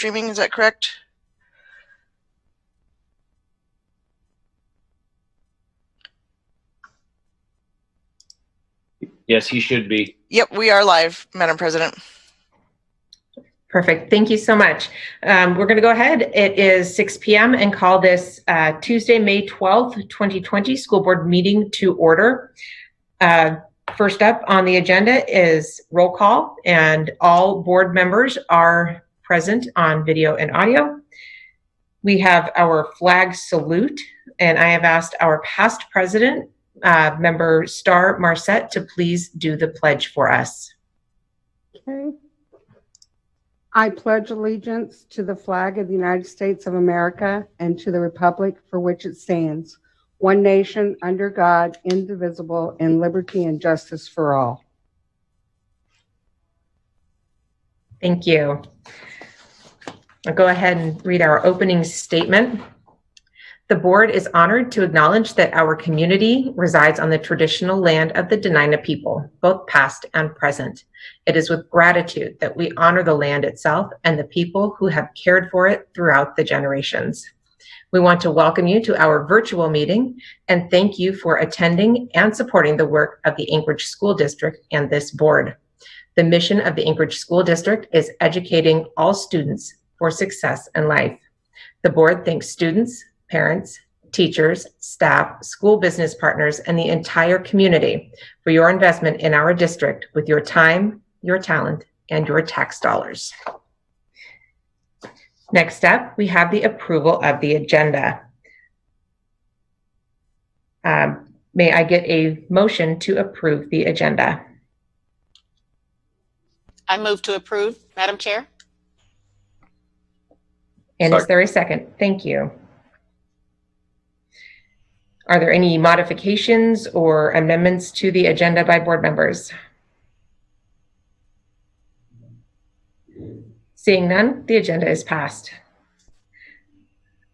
streaming, is that correct? Yes, he should be. Yep, we are live, Madam President. Perfect. Thank you so much. We're going to go ahead. It is 6 p.m. and call this Tuesday, May 12th, 2020 school board meeting to order. First up on the agenda is roll call, and all board members are present on video and audio. We have our flag salute, and I have asked our past president, member Star Marcette, to please do the pledge for us. Okay. I pledge allegiance to the flag of the United States of America and to the republic for which it stands, one nation under God, indivisible, in liberty and justice for all. Thank you. I'll go ahead and read our opening statement. The board is honored to acknowledge that our community resides on the traditional land of the Dena'ina people, both past and present. It is with gratitude that we honor the land itself and the people who have cared for it throughout the generations. We want to welcome you to our virtual meeting and thank you for attending and supporting the work of the Anchorage School District and this board. The mission of the Anchorage School District is educating all students for success in life. The board thanks students, parents, teachers, staff, school business partners, and the entire community for your investment in our district with your time, your talent, and your tax dollars. Next up, we have the approval of the agenda. May I get a motion to approve the agenda? I move to approve, Madam Chair. And is there a second? Thank you. Are there any modifications or amendments to the agenda by board members? Seeing none, the agenda is passed.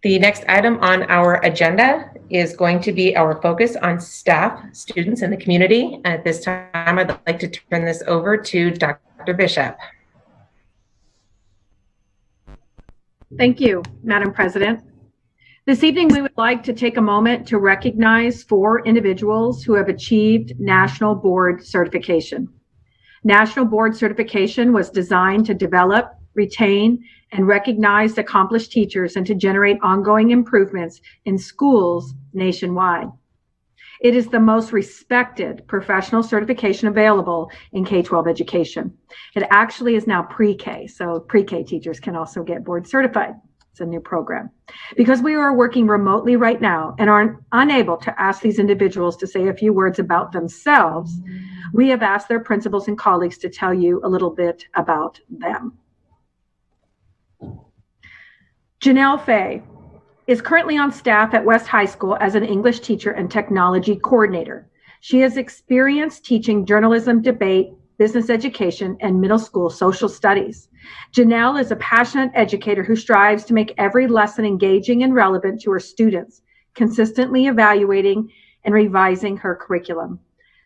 The next item on our agenda is going to be our focus on staff, students, and the community. And at this time, I'd like to turn this over to Dr. Bishop. Thank you, Madam President. This evening, we would like to take a moment to recognize 4 individuals who have achieved National Board Certification. National Board Certification was designed to develop, retain, and recognize accomplished teachers and to generate ongoing improvements in schools nationwide. It is the most respected professional certification available in K-12 education. It actually is now pre-K, so pre-K teachers can also get board certified. It's a new program. Because we are working remotely right now and are unable to ask these individuals to say a few words about themselves, we have asked their principals and colleagues to tell you a little bit about them. Janelle Fay is currently on staff at West High School as an English teacher and technology coordinator. She has experience teaching journalism, debate, business education, and middle school social studies. Janelle is a passionate educator who strives to make every lesson engaging and relevant to her students, consistently evaluating and revising her curriculum.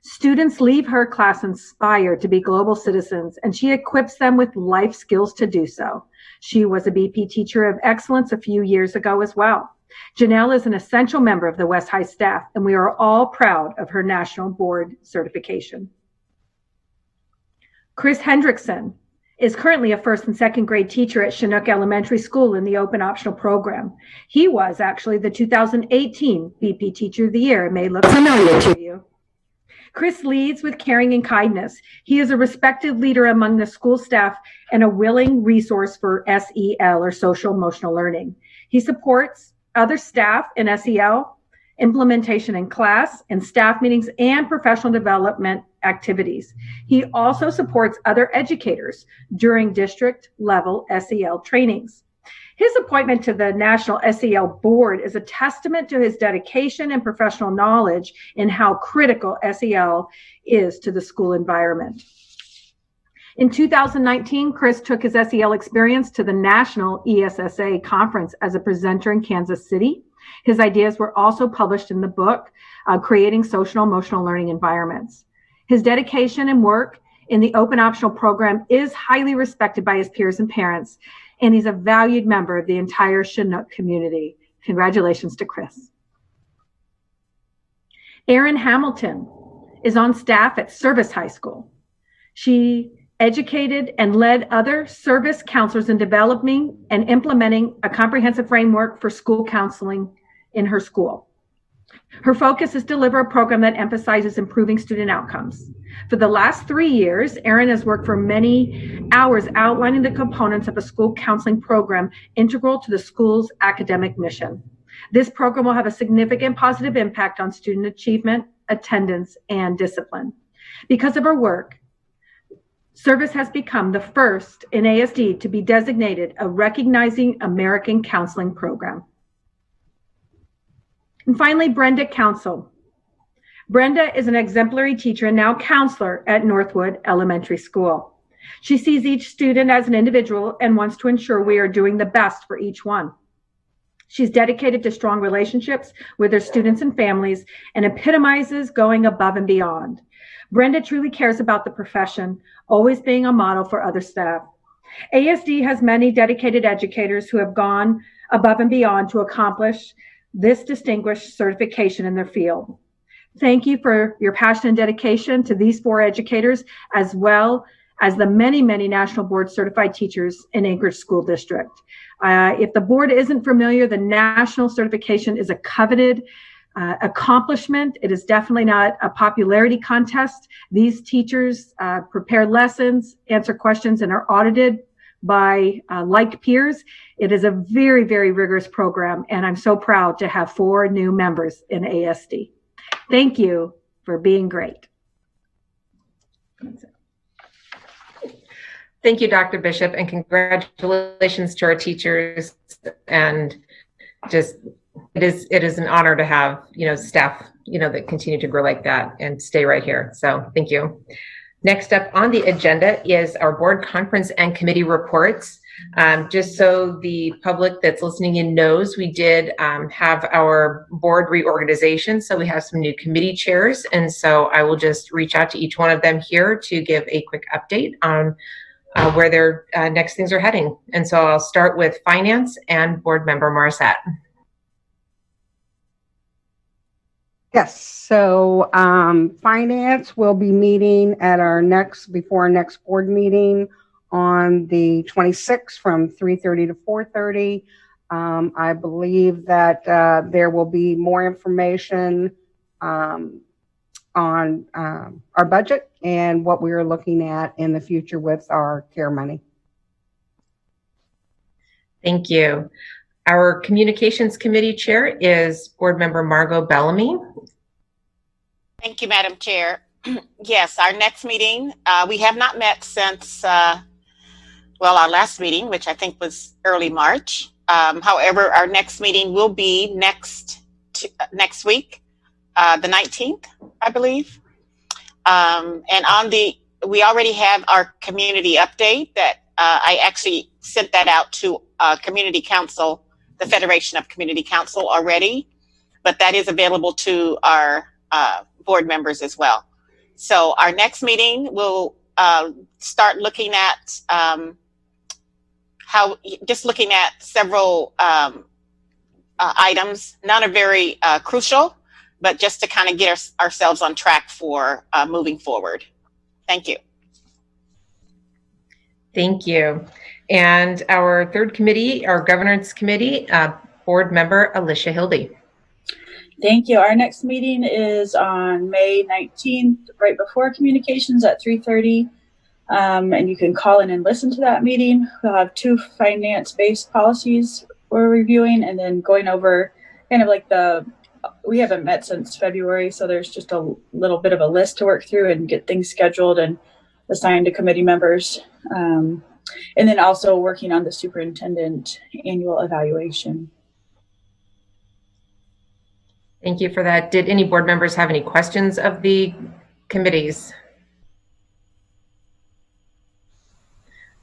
Students leave her class inspired to be global citizens, and she equips them with life skills to do so. She was a BP Teacher of Excellence a few years ago as well. Janelle is an essential member of the West High staff, and we are all proud of her National Board certification. Chris Hendrickson is currently a 1st and 2nd grade teacher at Chinook Elementary School in the Open Optional Program. He was actually the 2018 BP Teacher of the Year. It may look familiar to you. Chris leads with caring and kindness. He is a respected leader among the school staff and a willing resource for SEL, or social emotional learning. He supports other staff in SEL, implementation in class, and staff meetings and professional development activities. He also supports other educators during district level SEL trainings. His appointment to the National SEL Board is a testament to his dedication and professional knowledge in how critical SEL is to the school environment. In 2019, Chris took his SEL experience to the National ESSA Conference as a presenter in Kansas City. His ideas were also published in the book, Creating Social Emotional Learning Environments. His dedication and work in the Open Optional Program is highly respected by his peers and parents, and he's a valued member of the entire Chinook community. Congratulations to Chris. Erin Hamilton is on staff at Service High School. She educated and led other service counselors in developing and implementing a comprehensive framework for school counseling in her school. Her focus is to deliver a program that emphasizes improving student outcomes. For the last 3 years, Erin has worked for many hours outlining the components of a school counseling program integral to the school's academic mission. This program will have a significant positive impact on student achievement, attendance, and discipline. Because of her work, Service has become the first in ASD to be designated a recognizing American counseling program. And finally, Brenda Council. Brenda is an exemplary teacher and now counselor at Northwood Elementary School. She sees each student as an individual and wants to ensure we are doing the best for each one. She's dedicated to strong relationships with her students and families and epitomizes going above and beyond. Brenda truly cares about the profession, always being a model for other staff. ASD has many dedicated educators who have gone above and beyond to accomplish this distinguished certification in their field. Thank you for your passion and dedication to these 4 educators, as well as the many, many national board certified teachers in Anchorage School District. If the board isn't familiar, the national certification is a coveted accomplishment. It is definitely not a popularity contest. These teachers prepare lessons, answer questions, and are audited by like peers. It is a very, very rigorous program, and I'm so proud to have 4 new members in ASD. Thank you for being great. Thank you, Dr. Bishop, and congratulations to our teachers. And just it is an honor to have staff that continue to grow like that and stay right here. So thank you. Next up on the agenda is our board conference and committee reports. Just so the public that's listening in knows, we did have our board reorganization. So we have some new committee chairs. And so I will just reach out to each one of them here to give a quick update on where their next things are heading. And so I'll start with finance and board member Morissette. Yes, so finance will be meeting at before our next board meeting on the 26th from 3:30 to 4:30. I believe that there will be more information on our budget and what we are looking at in the future with our care money. Thank you. Our communications committee chair is board member Margot Bellamy. Thank you, Madam Chair. Yes, our next meeting, we have not met since, our last meeting, which I think was early March. However, our next meeting will be next week, the 19th, I believe. And we already have our community update that I actually sent that out to Community Council, the Federation of Community Council already, but that is available to our board members as well. So our next meeting will start looking at looking at several items. None are very crucial, but just to kind of get ourselves on track for moving forward. Thank you. Thank you. And our third committee, our governance committee, board member Alicia Hildy. Thank you. Our next meeting is on May 19th, right before communications at 3:30. And you can call in and listen to that meeting. We'll have 2 finance-based policies we're reviewing and then going over kind of like we haven't met since February, so there's just a little bit of a list to work through and get things scheduled and assigned to committee members. And then also working on the superintendent annual evaluation. Thank you for that. Did any board members have any questions of the committees?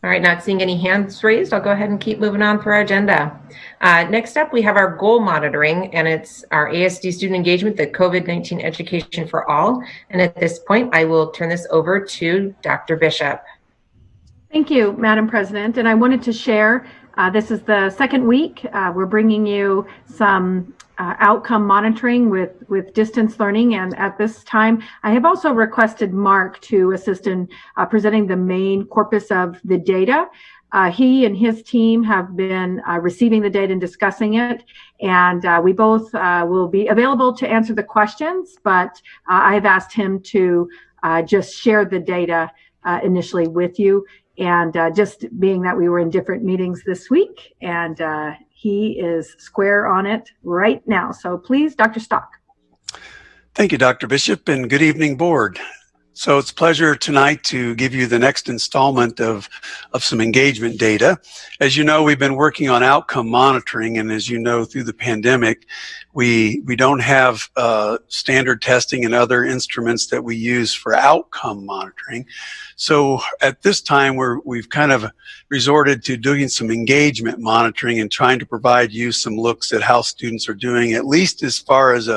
All right, not seeing any hands raised, I'll go ahead and keep moving on through our agenda. Next up, we have our goal monitoring, and it's our ASD student engagement, the COVID-19 education for all. And at this point, I will turn this over to Dr. Bishop. Thank you, Madam President. And I wanted to share This is the second week. We're bringing you some outcome monitoring with distance learning. And at this time, I have also requested Mark to assist in presenting the main corpus of the data. He and his team have been receiving the data and discussing it. And we both will be available to answer the questions, but I have asked him to just share the data initially with you. And just being that we were in different meetings this week, and he is square on it right now. So please, Dr. Stock. Thank you, Dr. Bishop, and good evening, board. So it's a pleasure tonight to give you the next installment of some engagement data. As you know, we've been working on outcome monitoring, and as you know, through the pandemic, we don't have standard testing and other instruments that we use for outcome monitoring. So at this time, we've kind of resorted to doing some engagement monitoring and trying to provide you some looks at how students are doing, at least as far as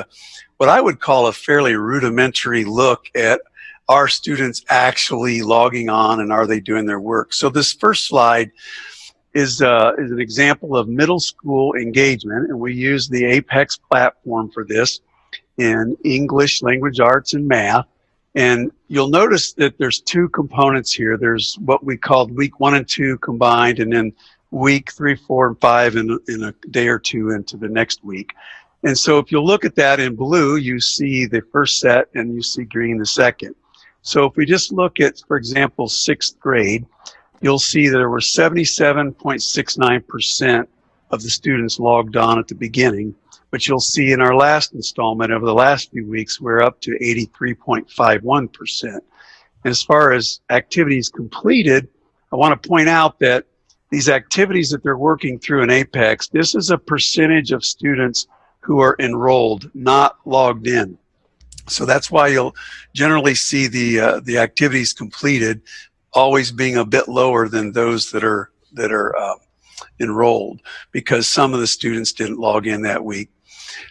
what I would call a fairly rudimentary look at are students actually logging on and are they doing their work. So this first slide is an example of middle school engagement, and we use the Apex platform for this in English, language arts, and math. And you'll notice that there's two components here. There's what we called week 1 and 2 combined, and then week 3, 4, and 5 in a day or two into the next week. And so if you look at that in blue, you see the first set and you see green the second. So if we just look at, for example, 6th grade, you'll see that there were 77.69% of the students logged on at the beginning. But you'll see in our last installment over the last few weeks, we're up to 83.51%. As far as activities completed, I want to point out that these activities that they're working through in Apex, this is a percentage of students who are enrolled, not logged in. So that's why you'll generally see the activities completed always being a bit lower than those that are enrolled, because some of the students didn't log in that week.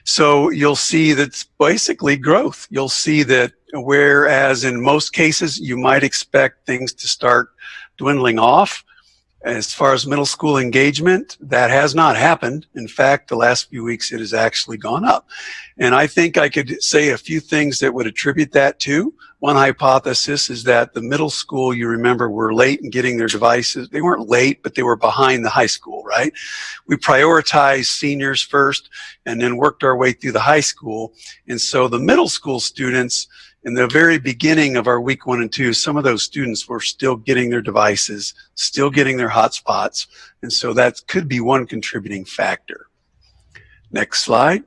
So you'll see that's basically growth. You'll see that whereas in most cases you might expect things to start dwindling off, as far as middle school engagement, that has not happened. In fact, the last few weeks it has actually gone up. And I think I could say a few things that would attribute that to. One hypothesis is that the middle school, you remember, were late in getting their devices. They weren't late, but they were behind the high school, right? We prioritized seniors first and then worked our way through the high school. And so the middle school students, in the very beginning of our week 1 and 2, some of those students were still getting their devices, still getting their hotspots. And so that could be one contributing factor. Next slide.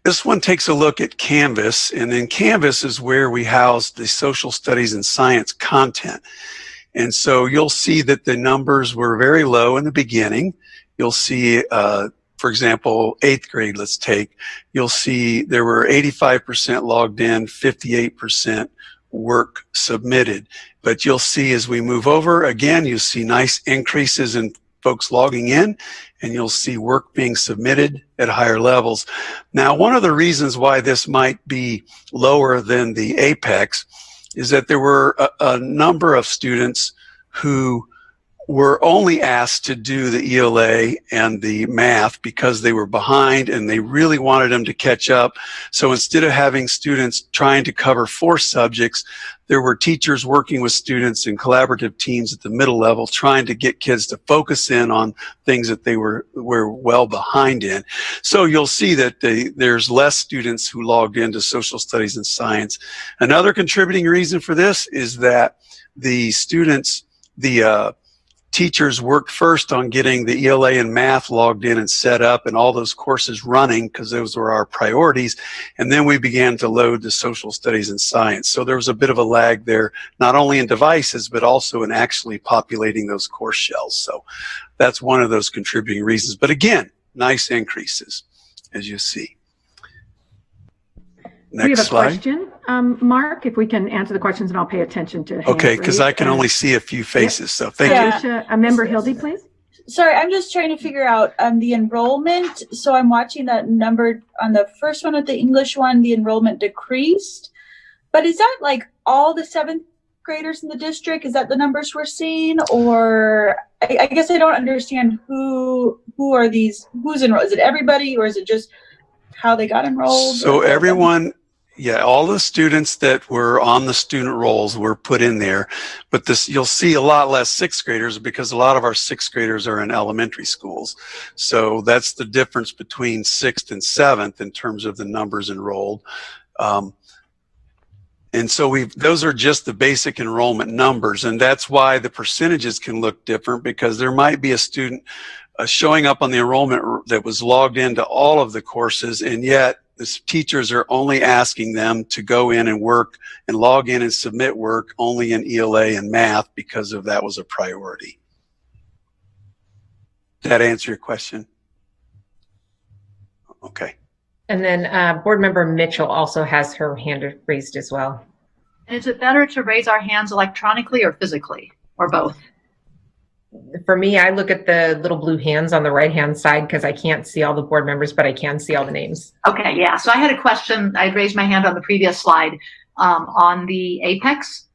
This one takes a look at Canvas, and then Canvas is where we house the social studies and science content. And so you'll see that the numbers were very low in the beginning. You'll see, for example, 8th grade, let's take, you'll see there were 85% logged in, 58% work submitted. But you'll see as we move over, again, you'll see nice increases in folks logging in, and you'll see work being submitted at higher levels. Now, one of the reasons why this might be lower than the Apex is that there were a number of students who were only asked to do the ELA and the math because they were behind and they really wanted them to catch up. So instead of having students trying to cover 4 subjects, there were teachers working with students in collaborative teams at the middle level trying to get kids to focus in on things that they were well behind in. So you'll see that there's less students who logged into social studies and science. Another contributing reason for this is that the students, teachers worked first on getting the ELA and math logged in and set up and all those courses running because those were our priorities. And then we began to load the social studies and science. So there was a bit of a lag there, not only in devices, but also in actually populating those course shells. So that's one of those contributing reasons. But again, nice increases, as you see. Next we have a slide. question, Mark, if we can answer the questions, and I'll pay attention to hands Okay, because I raised. can only see a few faces, so thank you. A member Hildy, please. Sorry, I'm just trying to figure out the enrollment. So I'm watching that number on the first one, at the English one, the enrollment decreased. But is that like all the 7th graders in the district? Is that the numbers we're seeing? Or I guess I don't understand who are these, who's enrolled? Is it everybody, or is it just how they got enrolled? So or everyone, yeah, all the students that were on the student rolls were put in there, but this, you'll see a lot less sixth graders because a lot of our sixth graders are in elementary schools. So that's the difference between sixth and seventh in terms of the numbers enrolled. And so those are just the basic enrollment numbers, and that's why the percentages can look different, because there might be a student showing up on the enrollment that was logged into all of the courses, and yet the teachers are only asking them to go in and work and log in and submit work only in ELA and math because of that was a priority. Did that answer your question? Okay. And then Board Member Mitchell also has her hand raised as well. And is it better to raise our hands electronically or physically, or both? For me, I look at the little blue hands on the right-hand side because I can't see all the board members, but I can see all the names. Okay, yeah. So I had a question. I'd raised my hand on the previous slide on the Apex,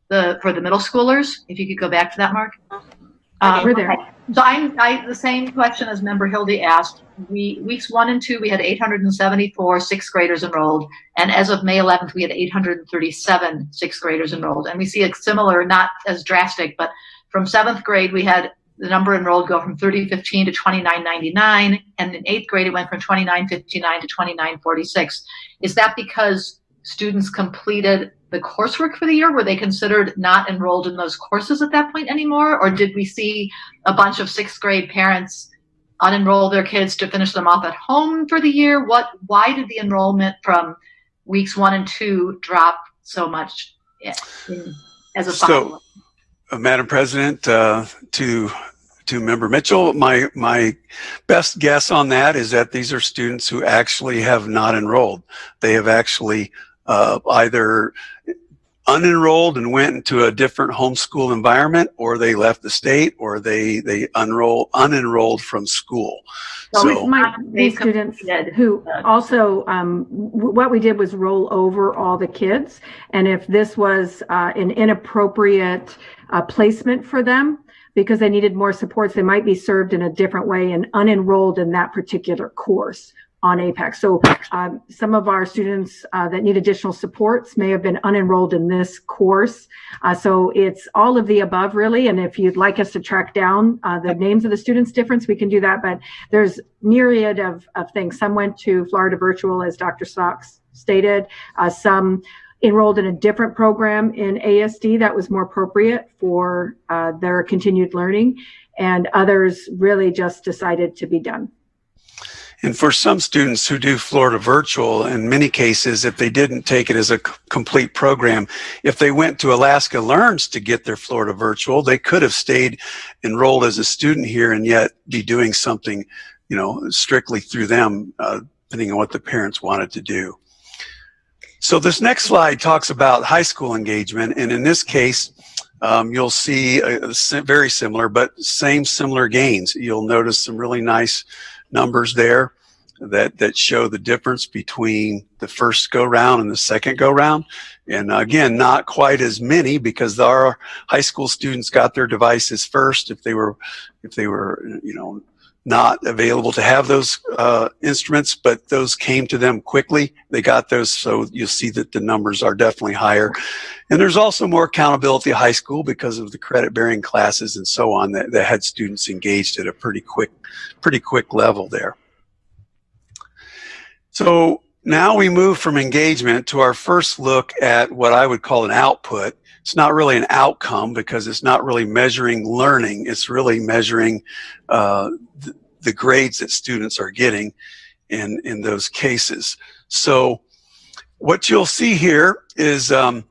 for the middle schoolers. If you could go back to that, Mark. We're there. So I the same question as Member Hildy asked. Weeks 1 and 2, we had 874 sixth graders enrolled, and as of May 11th, we had 837 sixth graders enrolled. And we see a similar, not as drastic, but from 7th grade, we had the number enrolled go from 3015 to 2999, and in 8th grade, it went from 2959 to 2946. Is that because students completed the coursework for the year? Were they considered not enrolled in those courses at that point anymore? Or did we see a bunch of 6th grade parents unenroll their kids to finish them off at home for the year? Why did the enrollment from weeks 1 and 2 drop so much as a follow-up? Madam President, to Member Mitchell, my best guess on that is that these are students who actually have not enrolled. They have actually either unenrolled and went into a different homeschool environment, or they left the state, or they unenrolled from school. So these students who also, what we did was roll over all the kids, and if this was an inappropriate placement for them because they needed more supports, they might be served in a different way and unenrolled in that particular course on APEX. So some of our students that need additional supports may have been unenrolled in this course. So it's all of the above, really. And if you'd like us to track down the names of the students difference, we can do that. But there's myriad of things. Some went to Florida Virtual, as Dr. Stocks stated. Some enrolled in a different program in ASD that was more appropriate for their continued learning. And others really just decided to be done. And for some students who do Florida Virtual, in many cases, if they didn't take it as a complete program, if they went to Alaska Learns to get their Florida Virtual, they could have stayed enrolled as a student here and yet be doing something, strictly through them, depending on what the parents wanted to do. So this next slide talks about high school engagement, and in this case, you'll see very similar, but similar gains. You'll notice some really nice numbers there that show the difference between the first go round and the second go round. And again, not quite as many because our high school students got their devices first if they were not available to have those instruments, but those came to them quickly. They got those, so you'll see that the numbers are definitely higher. And there's also more accountability at high school because of the credit-bearing classes and so on that had students engaged at a pretty quick level there. So now we move from engagement to our first look at what I would call an output. It's not really an outcome because it's not really measuring learning. It's really measuring the grades that students are getting in those cases. So what you'll see here is across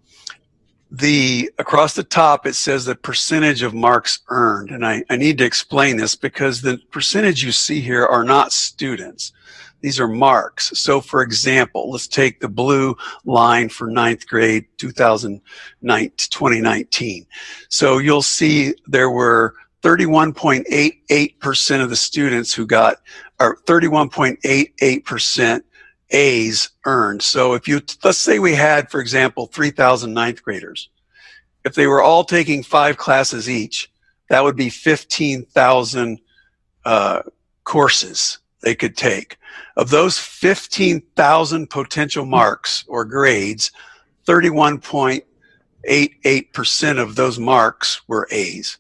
the top, it says the percentage of marks earned. And I need to explain this because the percentage you see here are not students. These are marks. So for example, let's take the blue line for 9th grade 2019. So you'll see there were 31.88% of the students who got, or 31.88% A's earned. So if let's say we had, for example, 3,000 9th graders. If they were all taking 5 classes each, that would be 15,000 courses they could take. Of those 15,000 potential marks or grades, 31.88% of those marks were A's.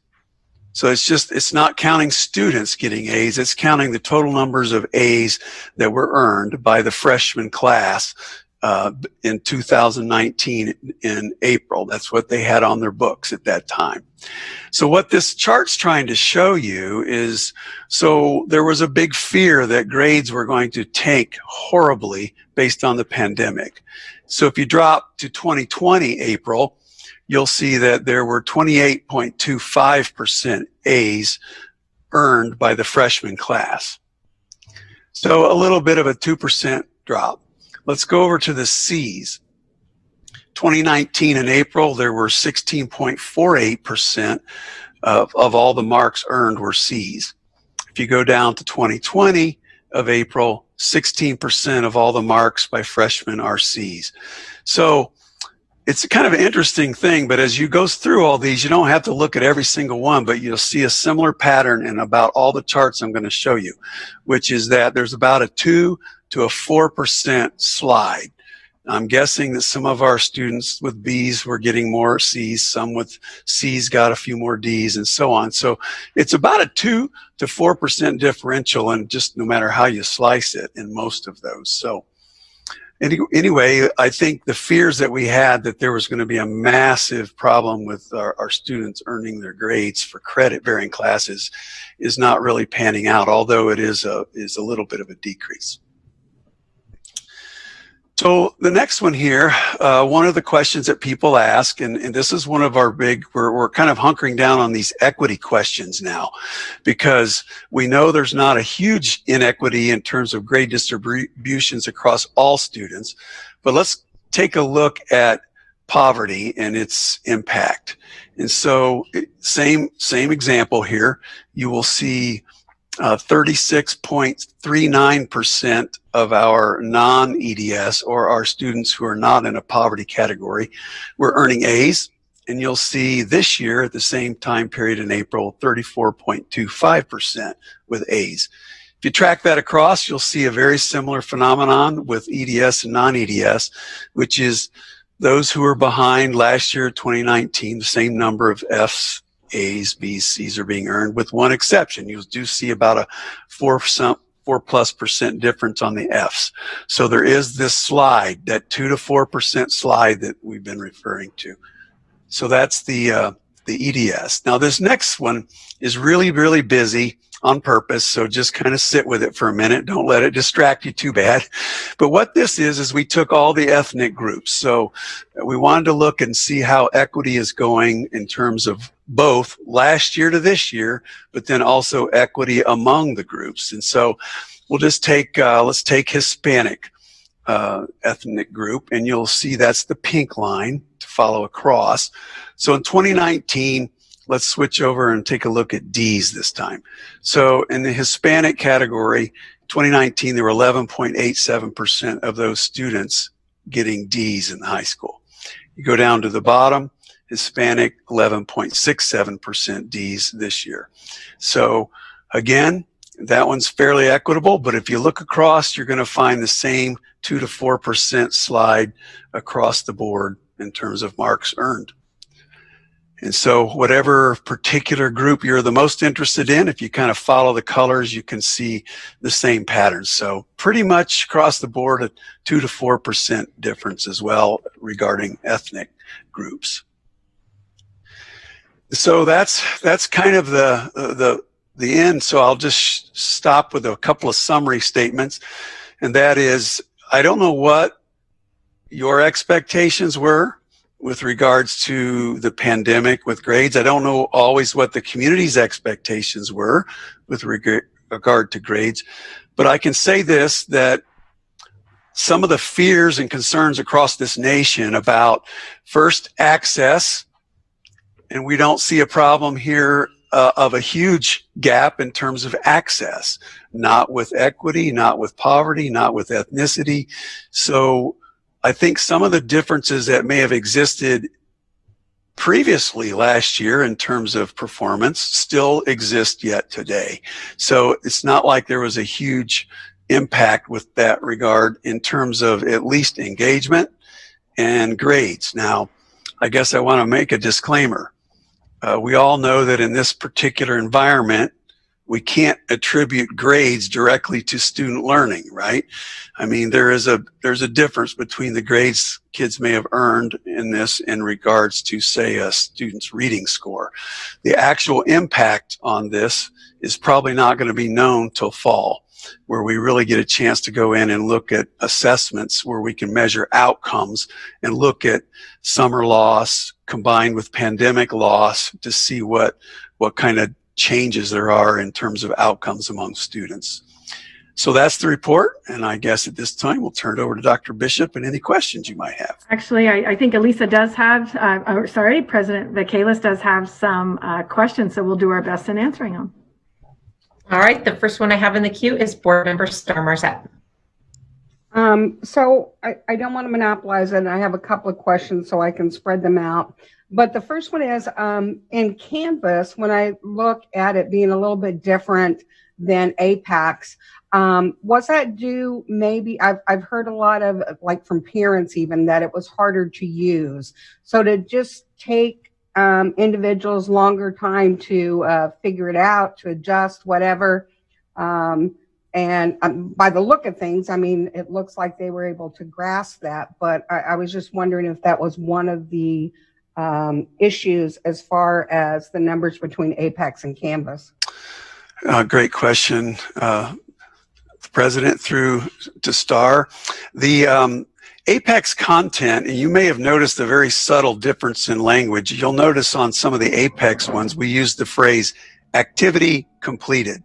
So it's not counting students getting A's, it's counting the total numbers of A's that were earned by the freshman class in 2019 in April. That's what they had on their books at that time. So what this chart's trying to show you is, so there was a big fear that grades were going to tank horribly based on the pandemic. So if you drop to 2020 April, you'll see that there were 28.25% A's earned by the freshman class. So a little bit of a 2% drop. Let's go over to the C's. 2019 in April, there were 16.48% of all the marks earned were C's. If you go down to 2020 of April, 16% of all the marks by freshmen are C's. So it's kind of an interesting thing, but as you go through all these, you don't have to look at every single one, but you'll see a similar pattern in about all the charts I'm going to show you, which is that there's about a 2 to a 4% slide. I'm guessing that some of our students with B's were getting more C's, some with C's got a few more D's, and so on. So it's about a 2 to 4% differential, and just no matter how you slice it in most of those. So anyway, I think the fears that we had that there was going to be a massive problem with our students earning their grades for credit bearing classes is not really panning out, although it is a little bit of a decrease. So the next one here, one of the questions that people ask, and this is one of our big, we're kind of hunkering down on these equity questions now, because we know there's not a huge inequity in terms of grade distributions across all students, but let's take a look at poverty and its impact. And so same example here, you will see 36.39% of our non-EDS, or our students who are not in a poverty category, were earning A's. And you'll see this year at the same time period in April, 34.25% with A's. If you track that across, you'll see a very similar phenomenon with EDS and non-EDS, which is those who are behind last year, 2019, the same number of F's, A's, B's, C's are being earned, with one exception. You do see about a 4+ % difference on the F's. So there is this slide, that 2 to 4% slide that we've been referring to. So that's the EDS. Now this next one is really, really busy on purpose, so just kind of sit with it for a minute. Don't let it distract you too bad. But what this is we took all the ethnic groups. So we wanted to look and see how equity is going in terms of both last year to this year, but then also equity among the groups. And so we'll just take, let's take Hispanic ethnic group, and you'll see that's the pink line to follow across. So in 2019, let's switch over and take a look at D's this time. So in the Hispanic category, 2019, there were 11.87% of those students getting D's in high school. You go down to the bottom, Hispanic, 11.67% D's this year. So again, that one's fairly equitable, but if you look across, you're going to find the same 2 to 4% slide across the board in terms of marks earned. And so whatever particular group you're the most interested in, if you kind of follow the colors, you can see the same patterns. So pretty much across the board, a 2 to 4% difference as well regarding ethnic groups. So that's kind of the end. So I'll just stop with a couple of summary statements. And that is, I don't know what your expectations were with regards to the pandemic with grades. I don't know always what the community's expectations were with regard to grades, but I can say this, that some of the fears and concerns across this nation about first access, and we don't see a problem here of a huge gap in terms of access, not with equity, not with poverty, not with ethnicity. So I think some of the differences that may have existed previously last year in terms of performance still exist yet today. So it's not like there was a huge impact with that regard in terms of at least engagement and grades. Now, I guess I want to make a disclaimer. We all know that in this particular environment, we can't attribute grades directly to student learning, right? I mean, there's a difference between the grades kids may have earned in this in regards to, say, a student's reading score. The actual impact on this is probably not going to be known till fall, where we really get a chance to go in and look at assessments where we can measure outcomes and look at summer loss combined with pandemic loss to see what kind of changes there are in terms of outcomes among students. So that's the report, and I guess at this time we'll turn it over to Dr. Bishop and any questions you might have. Actually, I think Elisa does have, President Vacalis does have some questions, so we'll do our best in answering them. All right, the first one I have in the queue is Board Member Star Marzette. So I don't want to monopolize it, and I have a couple of questions so I can spread them out. But the first one is in Canvas, when I look at it being a little bit different than Apex, was that due maybe, I've heard a lot of, like from parents even, that it was harder to use. So to just take individuals longer time to figure it out, to adjust, whatever. And by the look of things, I mean, it looks like they were able to grasp that. But I was just wondering if that was one of the issues as far as the numbers between Apex and Canvas. Great question, President, through to Star. The Apex content, and you may have noticed a very subtle difference in language. You'll notice on some of the Apex ones, we use the phrase activity completed.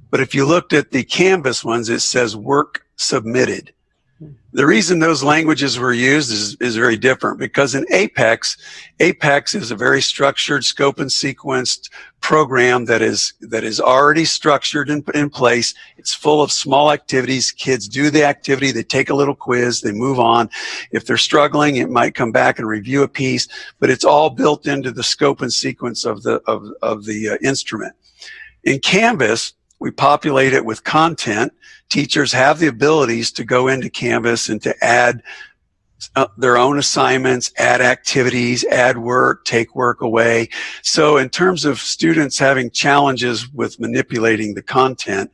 But if you looked at the Canvas ones, it says work submitted. The reason those languages were used is very different, because in Apex is a very structured, scope and sequenced program that is already structured and in place. It's full of small activities. Kids do the activity, they take a little quiz, they move on. If they're struggling, it might come back and review a piece, but it's all built into the scope and sequence of the instrument. In Canvas, we populate it with content. Teachers have the abilities to go into Canvas and to add their own assignments, add activities, add work, take work away. So in terms of students having challenges with manipulating the content,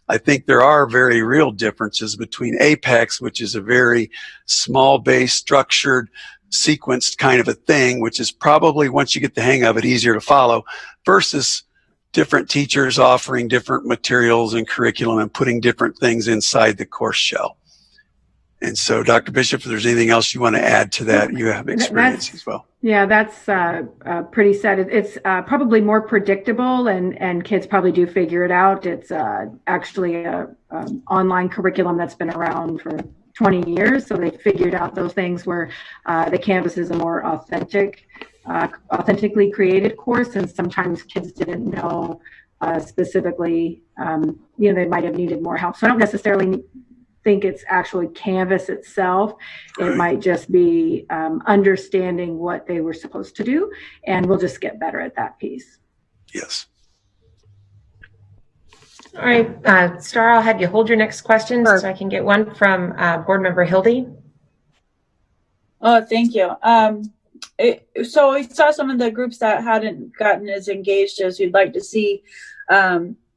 I think there are very real differences between Apex, which is a very small base, structured, sequenced kind of a thing, which is probably, once you get the hang of it, easier to follow, versus different teachers offering different materials and curriculum and putting different things inside the course shell. And so, Dr. Bishop, if there's anything else you want to add to that, you have experience as well. Yeah, that's pretty sad. It's probably more predictable, and kids probably do figure it out. It's actually a online curriculum that's been around for 20 years, so they figured out those things where the Canvas is a more authentically created course, and sometimes kids didn't know specifically, they might have needed more help. So I don't necessarily think it's actually Canvas itself. It might just be understanding what they were supposed to do, and we'll just get better at that piece. Yes. All right, Star, I'll have you hold your next question so I can get one from Board Member Hildy. Oh, thank you. So we saw some of the groups that hadn't gotten as engaged as we'd like to see.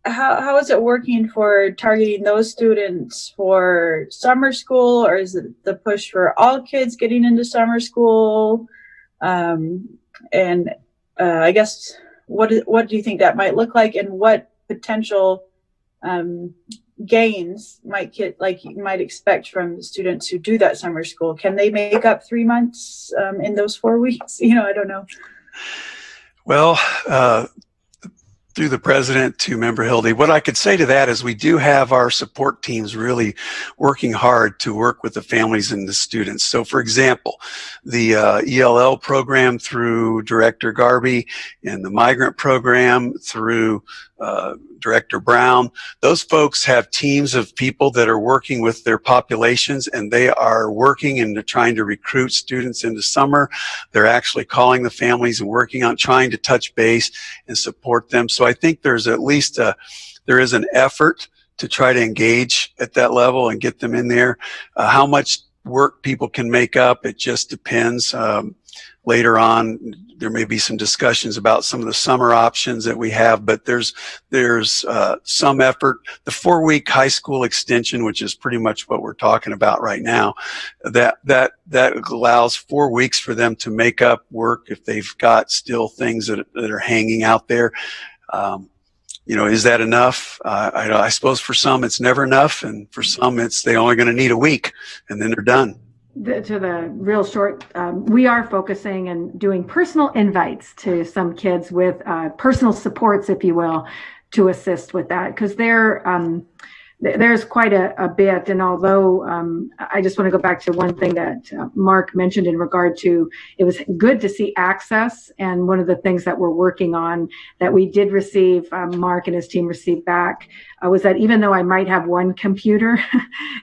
How is it working for targeting those students for summer school, or is it the push for all kids getting into summer school? I guess what do you think that might look like, and what potential gains you might expect from the students who do that summer school? Can they make up 3 months in those 4 weeks? I don't know. Well, through the president to Member Hildy, what I could say to that is we do have our support teams really working hard to work with the families and the students. So for example, the ELL program through Director Garby, and the migrant program through Director Brown. Those folks have teams of people that are working with their populations, and they are working and trying to recruit students into summer. They're actually calling the families and working on trying to touch base and support them. So I think there's at least there is an effort to try to engage at that level and get them in there. How much work people can make up, it just depends. Later on, there may be some discussions about some of the summer options that we have, but there's some effort. The 4-week high school extension, which is pretty much what we're talking about right now, that allows 4 weeks for them to make up work if they've got still things that are hanging out there. Is that enough? I suppose for some it's never enough, and for some they're only going to need a week, and then they're done. To the real short, we are focusing and doing personal invites to some kids with personal supports, if you will, to assist with that, because there's quite a bit. And although I just want to go back to one thing that Mark mentioned in regard to, it was good to see access. And one of the things that we're working on that we did receive, Mark and his team received back, was that even though I might have one computer,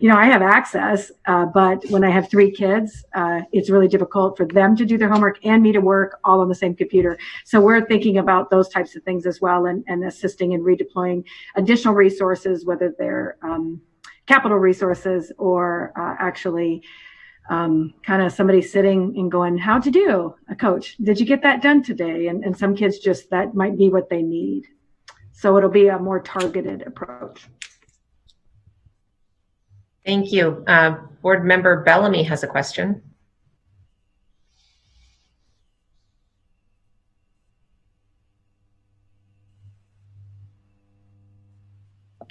I have access, but when I have 3 kids, it's really difficult for them to do their homework and me to work all on the same computer. So we're thinking about those types of things as well, and assisting in redeploying additional resources, whether they're capital resources or actually kind of somebody sitting and going, how to do a coach, did you get that done today? And some kids just, that might be what they need. So it'll be a more targeted approach. Thank you. Board Member Bellamy has a question.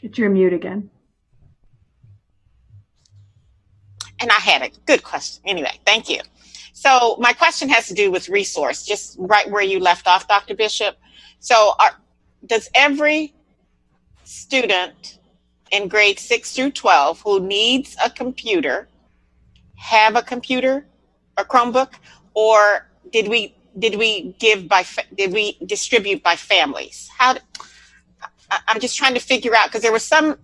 Get your mute again. And I had a good question. Anyway, thank you. So my question has to do with resource, just right where you left off, Dr. Bishop. So does every student in grades 6 through 12 who needs a computer have a computer or Chromebook, or did we distribute by families? I'm just trying to figure out, because there were some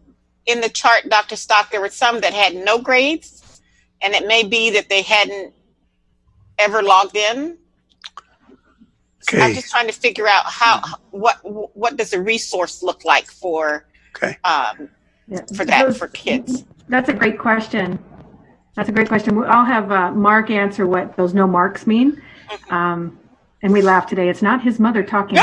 in the chart, Dr. Stock, there were some that had no grades, and it may be that they hadn't ever logged in. Okay. So I'm just trying to figure out what does a resource look like for for kids. That's a great question. I'll have Mark answer what those no marks mean. And we laughed today. It's not his mother talking.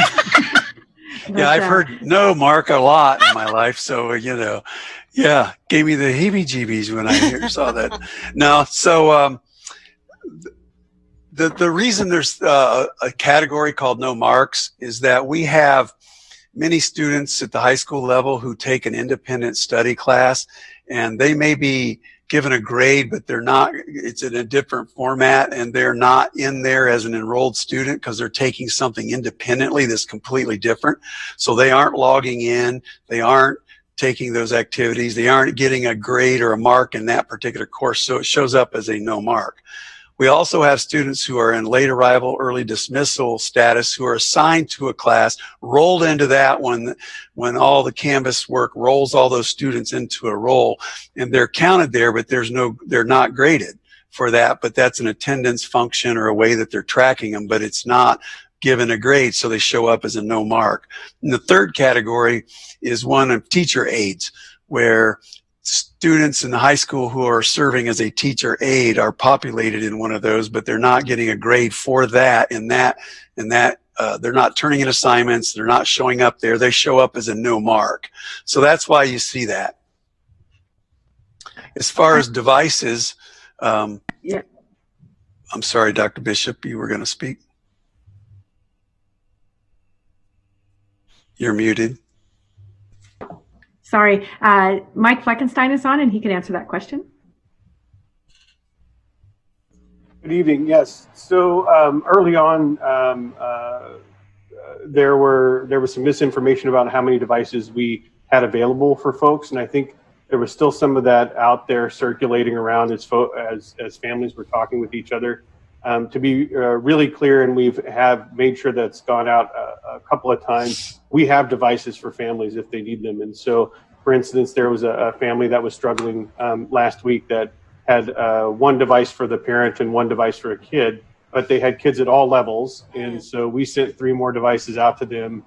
But, I've heard no Mark a lot in my life, so gave me the heebie-jeebies when I saw that. No, so the reason there's a category called no marks is that we have many students at the high school level who take an independent study class, and they may be given a grade, but they're not, it's in a different format, and they're not in there as an enrolled student because they're taking something independently that's completely different. So they aren't logging in, they aren't taking those activities, they aren't getting a grade or a mark in that particular course, so it shows up as a no mark. We also have students who are in late arrival, early dismissal status who are assigned to a class, rolled into that one when all the Canvas work rolls all those students into a roll, and they're counted there, but they're not graded for that, but that's an attendance function or a way that they're tracking them, but it's not given a grade, so they show up as a no mark. And the third category is one of teacher aides, where students in the high school who are serving as a teacher aide are populated in one of those, but they're not getting a grade for that, and they're not turning in assignments, they're not showing up there, they show up as a no mark. So that's why you see that. As far as devices, I'm sorry, Dr. Bishop, you were going to speak. You're muted. Sorry, Mike Fleckenstein is on, and he can answer that question. Good evening. Yes. So early on, there was some misinformation about how many devices we had available for folks, and I think there was still some of that out there circulating around as families were talking with each other. To be really clear, and have made sure that's gone out a couple of times, we have devices for families if they need them. And so, for instance, there was a family that was struggling last week that had one device for the parent and one device for a kid, but they had kids at all levels. And so we sent 3 more devices out to them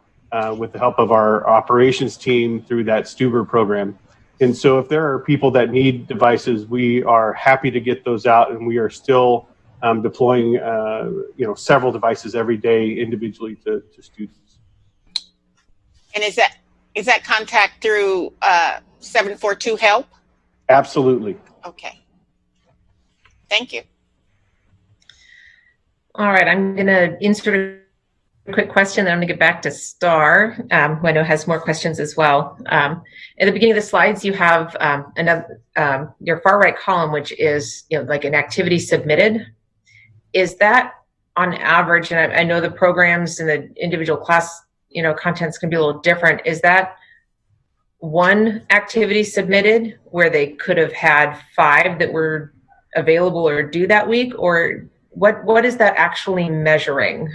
with the help of our operations team through that Stuber program. And so if there are people that need devices, we are happy to get those out, and we are still deploying several devices every day individually to students. And is that contact through 742 help? Absolutely. Okay. Thank you. All right, I'm going to insert a quick question, then I'm going to get back to Star, who I know has more questions as well. At the beginning of the slides, you have your far right column, which is like an activity submitted. Is that on average, and I know the programs and the individual class contents can be a little different, is that one activity submitted where they could have had 5 that were available or due that week, or what is that actually measuring?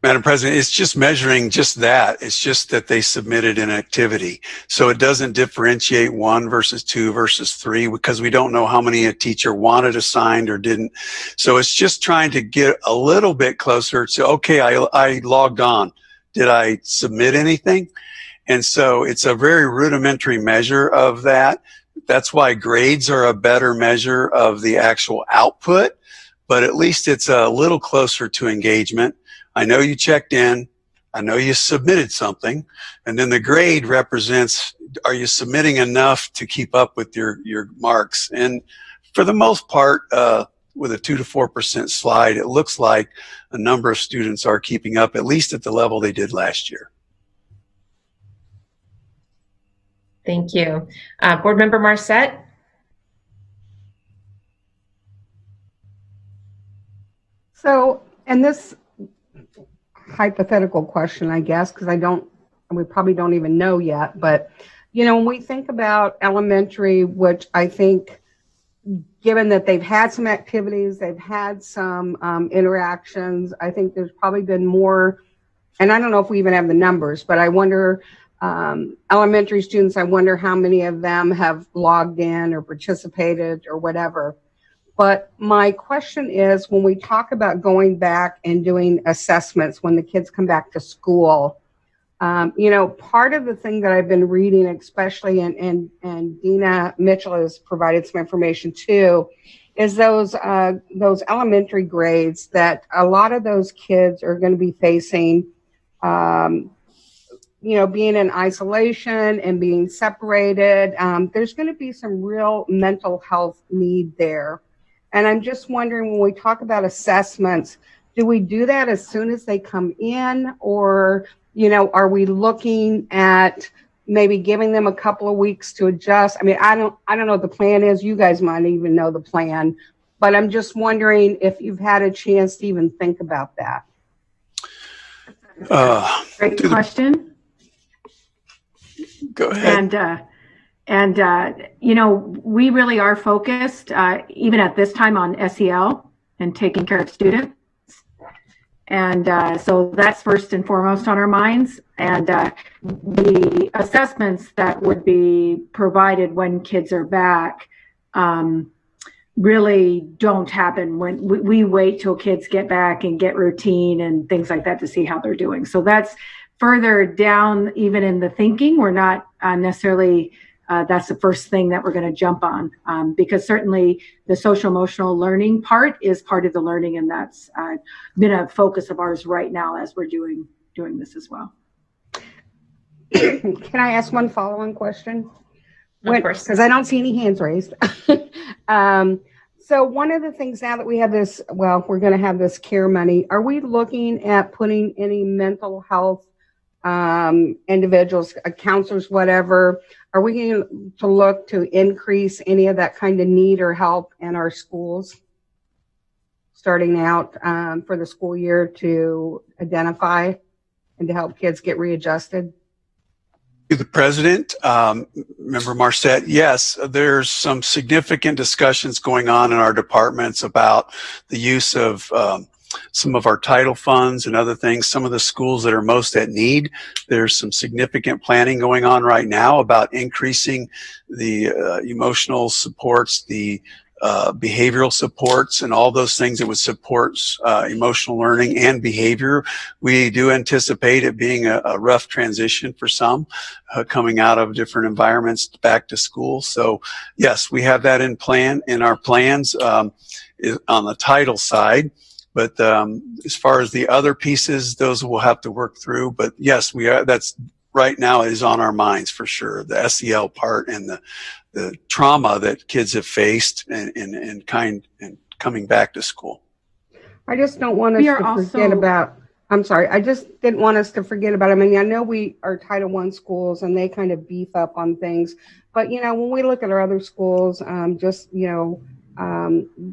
Madam President, it's just measuring just that. It's just that they submitted an activity. So it doesn't differentiate 1 versus 2 versus 3 because we don't know how many a teacher wanted assigned or didn't. So it's just trying to get a little bit closer to, okay, I logged on. Did I submit anything? And so it's a very rudimentary measure of that. That's why grades are a better measure of the actual output, but at least it's a little closer to engagement. I know you checked in, I know you submitted something, and then the grade represents, are you submitting enough to keep up with your marks? And for the most part, with a 2 to 4% slide, it looks like a number of students are keeping up, at least at the level they did last year. Thank you. Board Member Marcette? So, and this hypothetical question, I guess, because we probably don't even know yet, but, when we think about elementary, which I think, given that they've had some activities, they've had some interactions, I think there's probably been more, and I don't know if we even have the numbers, but I wonder, elementary students, I wonder how many of them have logged in or participated or whatever. But my question is, when we talk about going back and doing assessments when the kids come back to school, part of the thing that I've been reading, especially, and Dina Mitchell has provided some information too, is those elementary grades that a lot of those kids are going to be facing, being in isolation and being separated. There's going to be some real mental health need there. And I'm just wondering, when we talk about assessments, do we do that as soon as they come in, or, are we looking at maybe giving them a couple of weeks to adjust? I mean, I don't know what the plan is. You guys might even know the plan, but I'm just wondering if you've had a chance to even think about that. Great question. Go ahead. And we really are focused, even at this time, on SEL and taking care of students. And so that's first and foremost on our minds. And the assessments that would be provided when kids are back really don't happen when we wait till kids get back and get routine and things like that to see how they're doing. So that's further down even in the thinking. We're not necessarily that's the first thing that we're going to jump on, because certainly the social emotional learning part is part of the learning, and that's been a focus of ours right now as we're doing this as well. Can I ask one follow-on question? Of course. Because I don't see any hands raised. So one of the things now that we have this, we're going to have this care money, are we looking at putting any mental health individuals, counselors, whatever, are we going to look to increase any of that kind of need or help in our schools starting out for the school year to identify and to help kids get readjusted? To the president, Member Marcette, yes, there's some significant discussions going on in our departments about the use of some of our title funds and other things. Some of the schools that are most at need, there's some significant planning going on right now about increasing the emotional supports, the behavioral supports, and all those things that would support emotional learning and behavior. We do anticipate it being a rough transition for some coming out of different environments back to school. So yes, we have that in our plans on the title side. But as far as the other pieces, those we'll have to work through. But yes, that's right now is on our minds for sure. The SEL part and the trauma that kids have faced and coming back to school. I just don't want us to forget about, I'm sorry, I just didn't want us to forget about, I mean, I know we are Title I schools and they kind of beef up on things, but when we look at our other schools,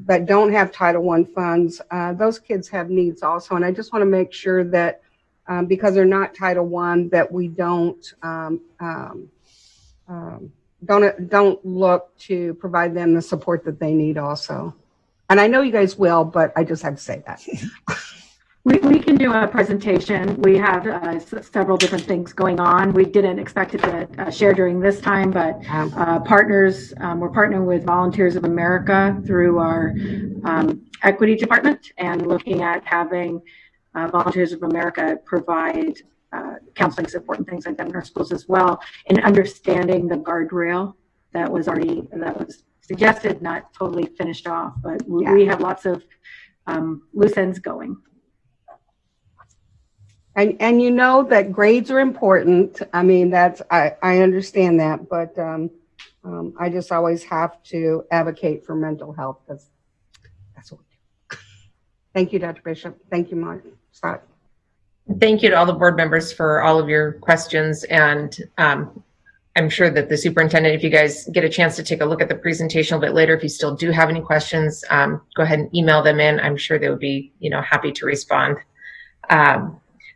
that don't have Title I funds, those kids have needs also. And I just want to make sure that because they're not Title I, that we don't look to provide them the support that they need also. And I know you guys will, but I just have to say that. We can do a presentation. We have several different things going on. We didn't expect it to share during this time, but partners, we're partnering with Volunteers of America through our equity department and looking at having Volunteers of America provide counseling support and things like that in our schools as well, and understanding the guardrail that was suggested, not totally finished off, but we have lots of loose ends going. And you know that grades are important. I mean, I understand that, but I just always have to advocate for mental health because that's what we do. Thank you, Dr. Bishop. Thank you, Mark. Scott. Thank you to all the board members for all of your questions. And I'm sure that the superintendent, if you guys get a chance to take a look at the presentation a bit later, if you still do have any questions, go ahead and email them in. I'm sure they would be, happy to respond.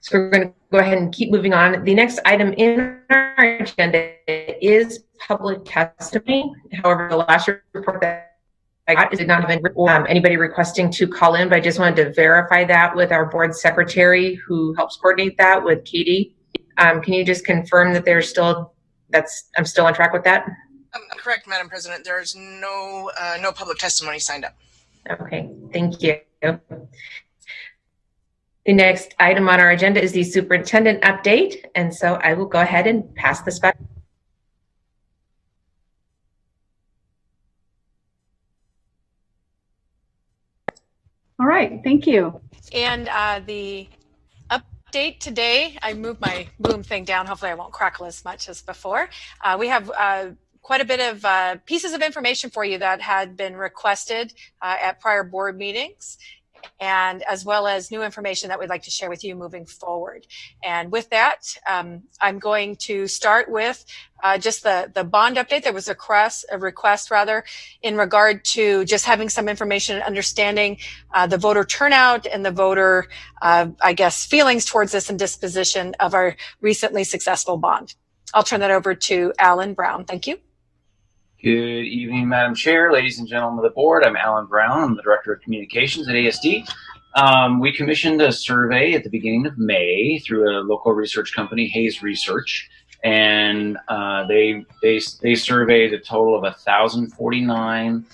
So we're going to go ahead and keep moving on. The next item in our agenda is public testimony. However, the last report that I got did not have anybody requesting to call in, but I just wanted to verify that with our board secretary who helps coordinate that with Katie. Can you just confirm that I'm still on track with that? Correct, Madam President. There's no public testimony signed up. Okay, thank you. The next item on our agenda is the superintendent update. And so I will go ahead and pass this back. All right, thank you. And the update today, I moved my boom thing down. Hopefully I won't crackle as much as before. We have quite a bit of pieces of information for you that had been requested at prior board meetings, and as well as new information that we'd like to share with you moving forward. And with that, I'm going to start with just the bond update. There was a request in regard to just having some information and understanding the voter turnout and the voter, feelings towards this and disposition of our recently successful bond. I'll turn that over to Alan Brown. Thank you. Good evening, Madam Chair, ladies and gentlemen of the board. I'm Alan Brown. I'm the Director of Communications at ASD. We commissioned a survey at the beginning of May through a local research company, Hayes Research, and they surveyed a total of 1,049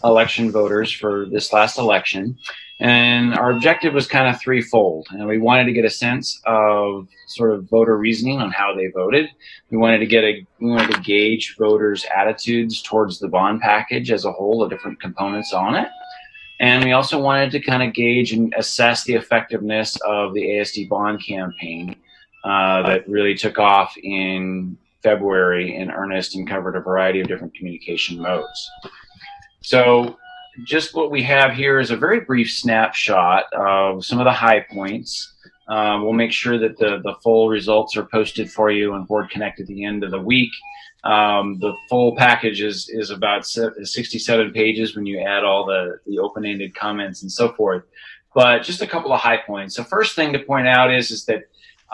election voters for this last election. And our objective was kind of threefold. And we wanted to get a sense of sort of voter reasoning on how they voted. We wanted to gauge voters' attitudes towards the bond package as a whole, the different components on it. And we also wanted to kind of gauge and assess the effectiveness of the ASD bond campaign that really took off in February in earnest and covered a variety of different communication modes. So just what we have here is a very brief snapshot of some of the high points. We'll make sure that the full results are posted for you on Board Connect at the end of the week. The full package is about 67 pages when you add all the open-ended comments and so forth. But just a couple of high points. The first thing to point out is that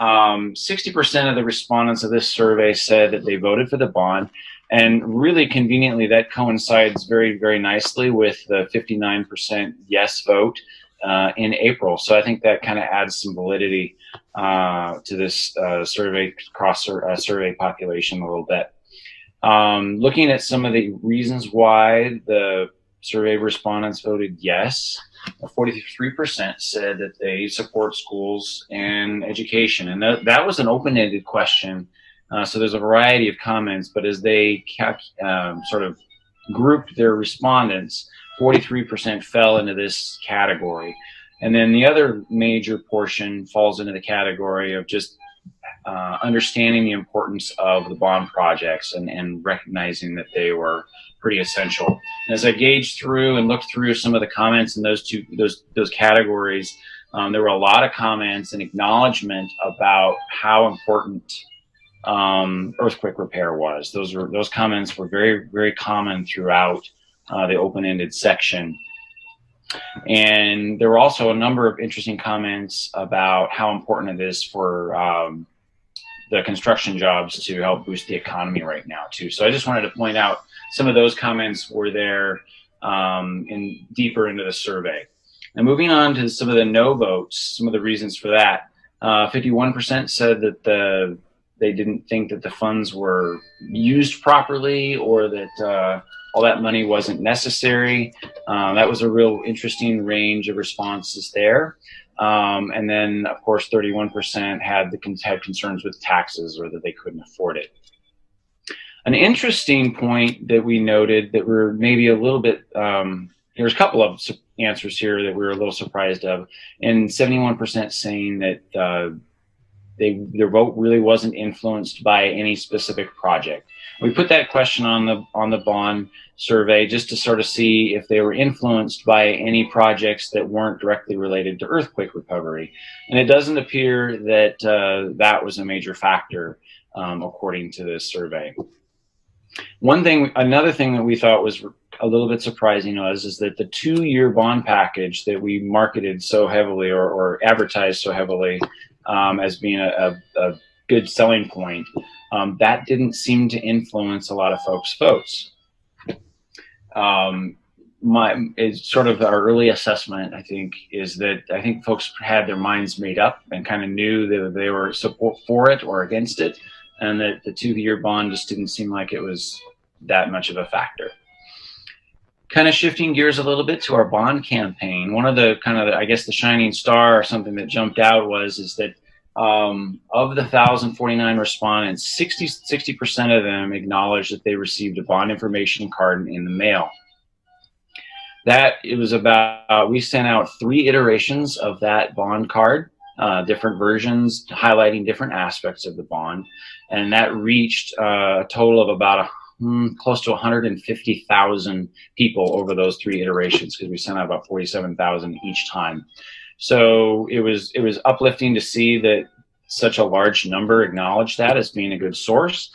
60% of the respondents of this survey said that they voted for the bond. And really conveniently, that coincides very, very nicely with the 59% yes vote in April. So I think that kind of adds some validity to this survey, survey population a little bit. Looking at some of the reasons why the survey respondents voted yes, 43% said that they support schools and education. And that was an open-ended question. So there's a variety of comments, but as they sort of grouped their respondents, 43% fell into this category. And then the other major portion falls into the category of just understanding the importance of the bond projects and recognizing that they were pretty essential. And as I gauged through and looked through some of the comments in those categories, there were a lot of comments and acknowledgement about how important earthquake repair was. Those comments were very, very common throughout the open-ended section. And there were also a number of interesting comments about how important it is for the construction jobs to help boost the economy right now too. So I just wanted to point out some of those comments were there deeper into the survey. Now moving on to some of the no votes, some of the reasons for that. 51% said that they didn't think that the funds were used properly or that all that money wasn't necessary. That was a real interesting range of responses there. And then, of course, 31% had concerns with taxes or that they couldn't afford it. An interesting point that we noted that we're maybe a little bit, there's a couple of answers here that we were a little surprised of, and 71% saying that their vote really wasn't influenced by any specific project. We put that question on the bond survey just to sort of see if they were influenced by any projects that weren't directly related to earthquake recovery. And it doesn't appear that that was a major factor according to this survey. Another thing that we thought was a little bit surprising is that the 2-year bond package that we marketed so heavily or advertised so heavily as being a good selling point, that didn't seem to influence a lot of folks' votes. It's sort of our early assessment, I think, is that I think folks had their minds made up and kind of knew that they were support for it or against it, and that the 2-year bond just didn't seem like it was that much of a factor. Kind of shifting gears a little bit to our bond campaign, one of the I guess the shining star or something that jumped out is that of the 1,049 respondents, 60% of them acknowledged that they received a bond information card in the mail. We sent out 3 iterations of that bond card, different versions highlighting different aspects of the bond, and that reached a total of about close to 150,000 people over those 3 iterations, because we sent out about 47,000 each time. So it was uplifting to see that such a large number acknowledged that as being a good source.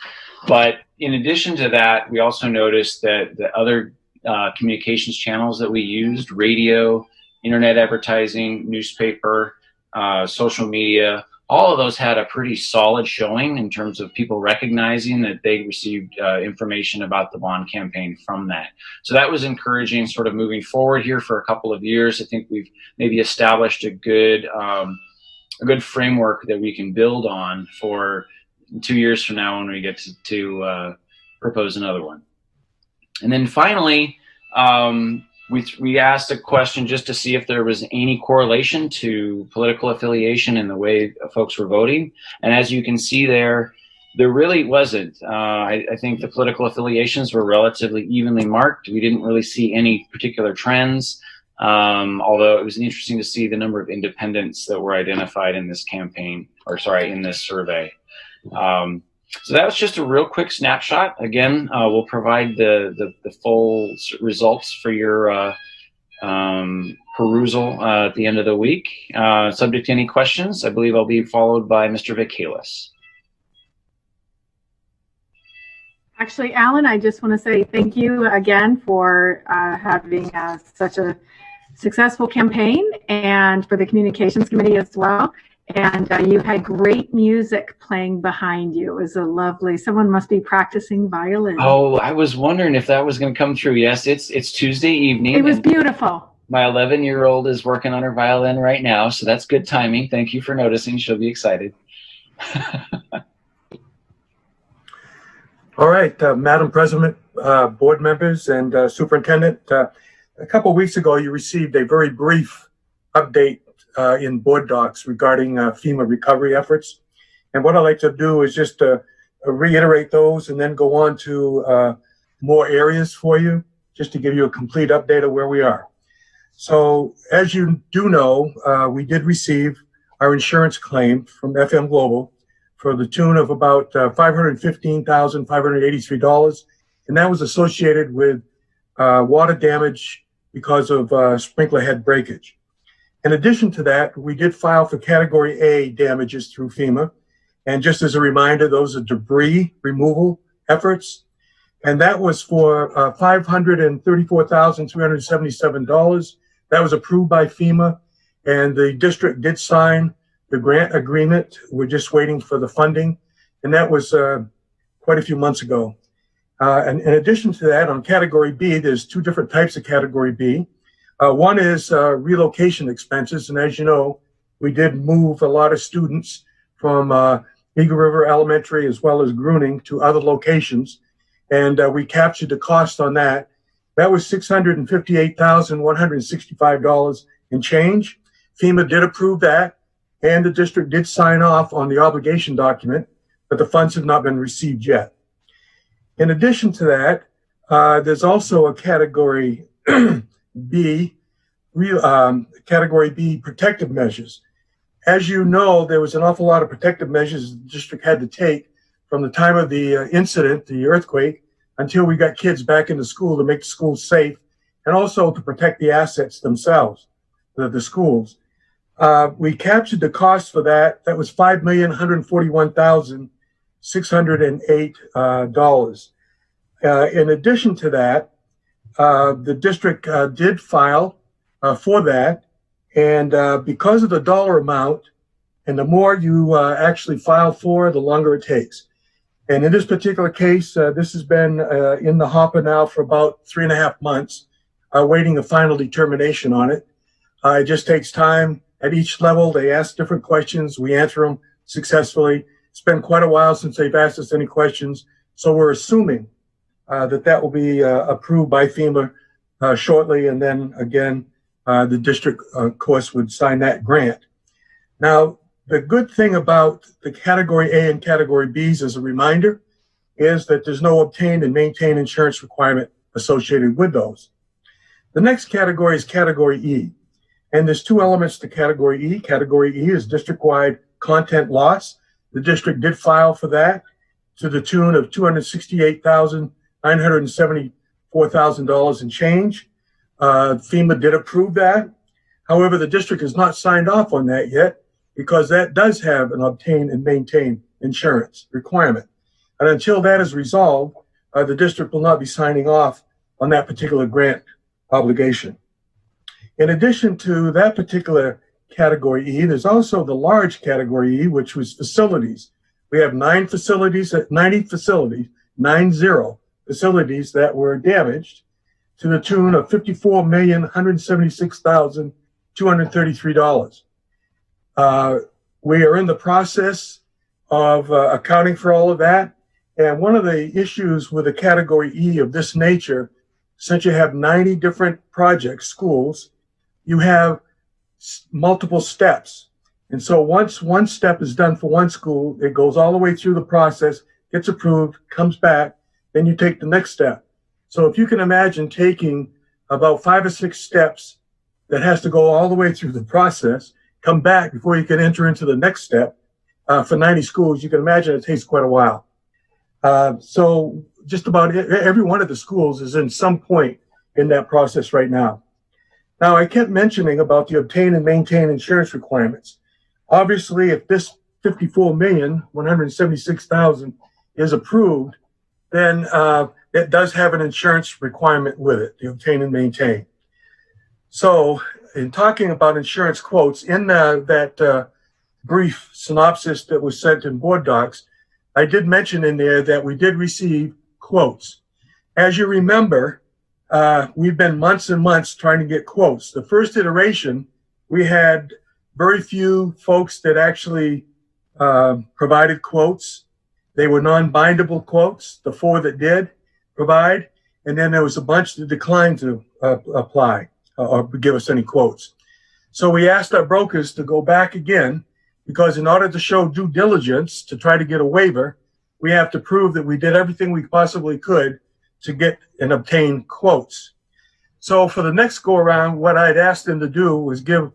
But in addition to that, we also noticed that the other communications channels that we used, radio, internet advertising, newspaper, social media, all of those had a pretty solid showing in terms of people recognizing that they received information about the bond campaign from that. So that was encouraging sort of moving forward here for a couple of years. I think we've maybe established a good framework that we can build on for 2 years from now when we get to propose another one. And then finally, we asked a question just to see if there was any correlation to political affiliation in the way folks were voting. And as you can see there really wasn't. I think the political affiliations were relatively evenly marked. We didn't really see any particular trends, although it was interesting to see the number of independents that were identified in this campaign, in this survey. So that was just a real quick snapshot. Again, we'll provide the full results for your perusal at the end of the week. Subject to any questions, I believe I'll be followed by Mr. Vikalis. Actually, Alan, I just want to say thank you again for having such a successful campaign, and for the communications committee as well. And you had great music playing behind you. It was a lovely, someone must be practicing violin. Oh, I was wondering if that was going to come through. Yes, it's Tuesday evening. It was beautiful. My 11-year-old is working on her violin right now, so that's good timing. Thank you for noticing. She'll be excited. All right, Madam President, board members, and Superintendent. A couple of weeks ago, you received a very brief update in board docs regarding FEMA recovery efforts. And what I'd like to do is just reiterate those and then go on to more areas for you, just to give you a complete update of where we are. So as you do know, we did receive our insurance claim from FM Global for the tune of about $515,583. And that was associated with water damage because of sprinkler head breakage. In addition to that, we did file for Category A damages through FEMA. And just as a reminder, those are debris removal efforts. And that was for $534,377. That was approved by FEMA. And the district did sign the grant agreement. We're just waiting for the funding. And that was quite a few months ago. And in addition to that, on Category B, there's two different types of Category B. One is relocation expenses. And as you know, we did move a lot of students from Eagle River Elementary as well as Gruning to other locations. And we captured the cost on that. That was $658,165 and change. FEMA did approve that, and the district did sign off on the obligation document, but the funds have not been received yet. In addition to that, there's also a Category B, Category B protective measures. As you know, there was an awful lot of protective measures the district had to take from the time of the incident, the earthquake, until we got kids back into school to make the schools safe and also to protect the assets themselves, the schools. We captured the cost for that. That was $5,141,608. In addition to that, the district did file for that. And because of the dollar amount, and the more you actually file for, the longer it takes. And in this particular case, this has been in the hopper now for about 3.5 months, waiting a final determination on it. It just takes time at each level. They ask different questions. We answer them successfully. It's been quite a while since they've asked us any questions. So we're assuming that will be approved by FEMA shortly. And then again, the district, of course, would sign that grant. Now, the good thing about the Category A and Category Bs, as a reminder, is that there's no obtain and maintain insurance requirement associated with those. The next category is Category E. And there's two elements to Category E. Category E is district-wide content loss. The district did file for that to the tune of $268,974 and change. FEMA did approve that. However, the district has not signed off on that yet because that does have an obtain and maintain insurance requirement. And until that is resolved, the district will not be signing off on that particular grant obligation. In addition to that particular Category E, there's also the large Category E, which was facilities. We have 90 facilities that were damaged to the tune of $54,176,233. We are in the process of accounting for all of that. And one of the issues with a Category E of this nature, since you have 90 different projects, schools, you have multiple steps. And so once one step is done for one school, it goes all the way through the process, gets approved, comes back, then you take the next step. So if you can imagine taking about 5 or 6 steps that has to go all the way through the process, come back before you can enter into the next step for 90 schools, you can imagine it takes quite a while. So just about every one of the schools is in some point in that process right now. Now, I kept mentioning about the obtain and maintain insurance requirements. Obviously, if this $54,176,000 is approved, then it does have an insurance requirement with it, the obtain and maintain. So in talking about insurance quotes, in that brief synopsis that was sent in board docs, I did mention in there that we did receive quotes. As you remember, we've been months and months trying to get quotes. The first iteration, we had very few folks that actually provided quotes. They were non-bindable quotes, the 4 that did provide, and then there was a bunch that declined to apply or give us any quotes. So we asked our brokers to go back again, because in order to show due diligence to try to get a waiver, we have to prove that we did everything we possibly could to get and obtain quotes. So for the next go around, what I'd asked them to do was give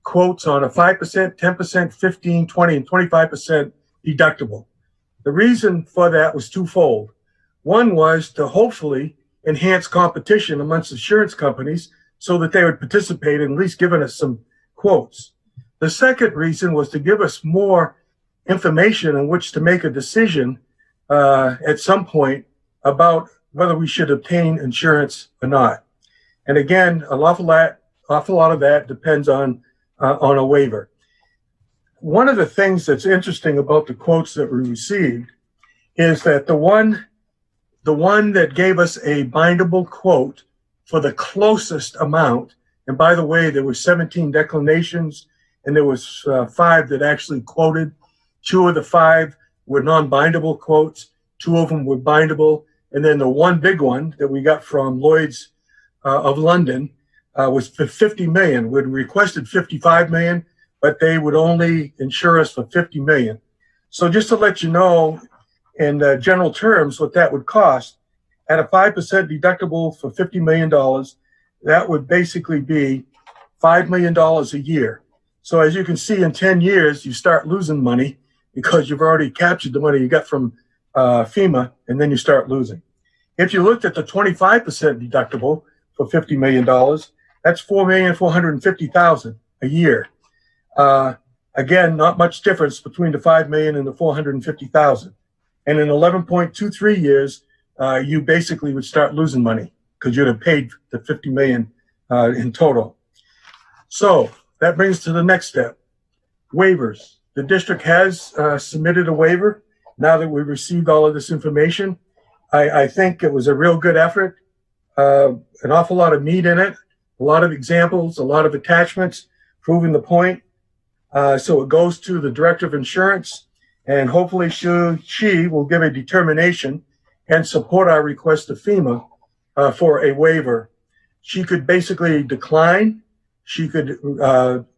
quotes on a 5%, 10%, 15, 20, and 25% deductible. The reason for that was twofold. One was to hopefully enhance competition amongst insurance companies so that they would participate in at least giving us some quotes. The second reason was to give us more information on which to make a decision at some point about whether we should obtain insurance or not. And again, an awful lot of that depends on a waiver. One of the things that's interesting about the quotes that we received is that the one that gave us a bindable quote for the closest amount, and by the way, there were 17 declinations, and there was 5 that actually quoted. 2 of the 5 were non-bindable quotes. 2 of them were bindable. And then the one big one that we got from Lloyd's of London was for 50 million. We'd requested 55 million, but they would only insure us for 50 million. So just to let you know, in general terms, what that would cost, at a 5% deductible for $50 million, that would basically be $5 million a year. So as you can see, in 10 years, you start losing money because you've already captured the money you got from FEMA, and then you start losing. If you looked at the 25% deductible for $50 million, that's $4,450,000 a year. Again, not much difference between the $5 million and the $450,000. And in 11.23 years, you basically would start losing money because you'd have paid the $50 million in total. So that brings to the next step, waivers. The district has submitted a waiver. Now that we've received all of this information, I think it was a real good effort, an awful lot of meat in it, a lot of examples, a lot of attachments, proving the point. So it goes to the Director of Insurance, and hopefully she will give a determination and support our request to FEMA for a waiver. She could basically decline, she could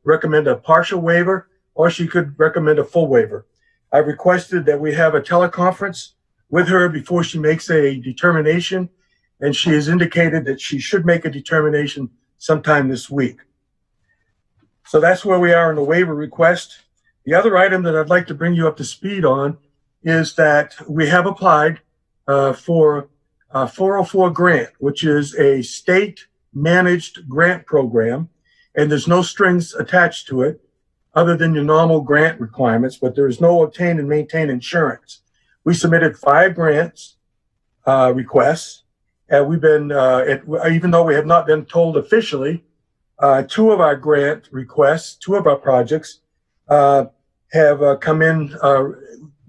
recommend a partial waiver, or she could recommend a full waiver. I've requested that we have a teleconference with her before she makes a determination, and she has indicated that she should make a determination sometime this week. So that's where we are in the waiver request. The other item that I'd like to bring you up to speed on is that we have applied for a 404 grant, which is a state-managed grant program, and there's no strings attached to it other than your normal grant requirements, but there is no obtain and maintain insurance. We submitted 5 grants requests, and we've been, even though we have not been told officially, 2 of our grant requests, 2 of our projects have come in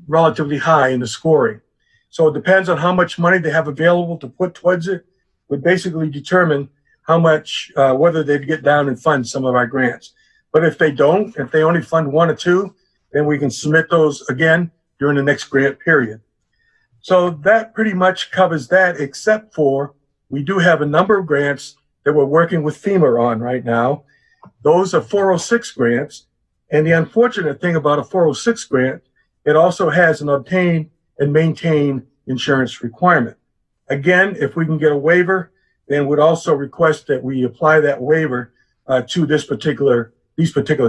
relatively high in the scoring. So it depends on how much money they have available to put towards it, would basically determine how much, whether they'd get down and fund some of our grants. But if they don't, if they only fund 1 or 2, then we can submit those again during the next grant period. So that pretty much covers that, except for we do have a number of grants that we're working with FEMA on right now. Those are 406 grants. And the unfortunate thing about a 406 grant, it also has an obtain and maintain insurance requirement. Again, if we can get a waiver, then we'd also request that we apply that waiver to these particular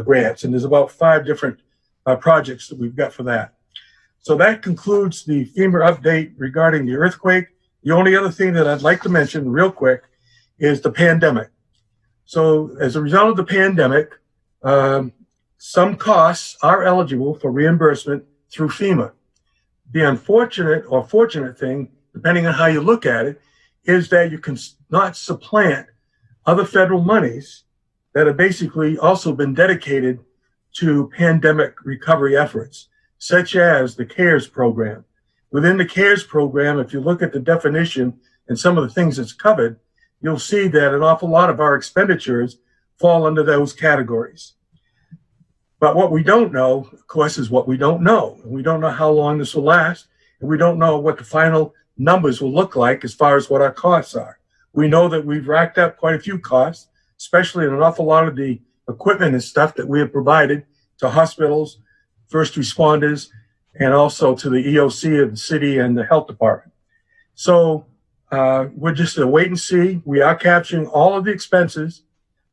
grants. And there's about 5 different projects that we've got for that. So that concludes the FEMA update regarding the earthquake. The only other thing that I'd like to mention real quick is the pandemic. So as a result of the pandemic, some costs are eligible for reimbursement through FEMA. The unfortunate or fortunate thing, depending on how you look at it, is that you can not supplant other federal monies that have basically also been dedicated to pandemic recovery efforts, such as the CARES program. Within the CARES program, if you look at the definition and some of the things that's covered, you'll see that an awful lot of our expenditures fall under those categories. But what we don't know, of course, is what we don't know. We don't know how long this will last, and we don't know what the final numbers will look like as far as what our costs are. We know that we've racked up quite a few costs, especially in an awful lot of the equipment and stuff that we have provided to hospitals, first responders, and also to the EOC of the city and the health department. So we're just a wait and see. We are capturing all of the expenses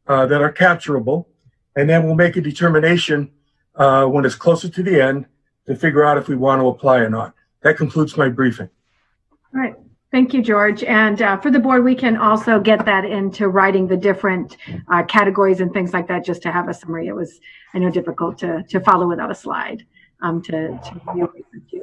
that are capturable, and then we'll make a determination when it's closer to the end to figure out if we want to apply or not. That concludes my briefing. All right. Thank you, George. And for the board, we can also get that into writing the different categories and things like that, just to have a summary. It was, I know, difficult to follow without a slide to review.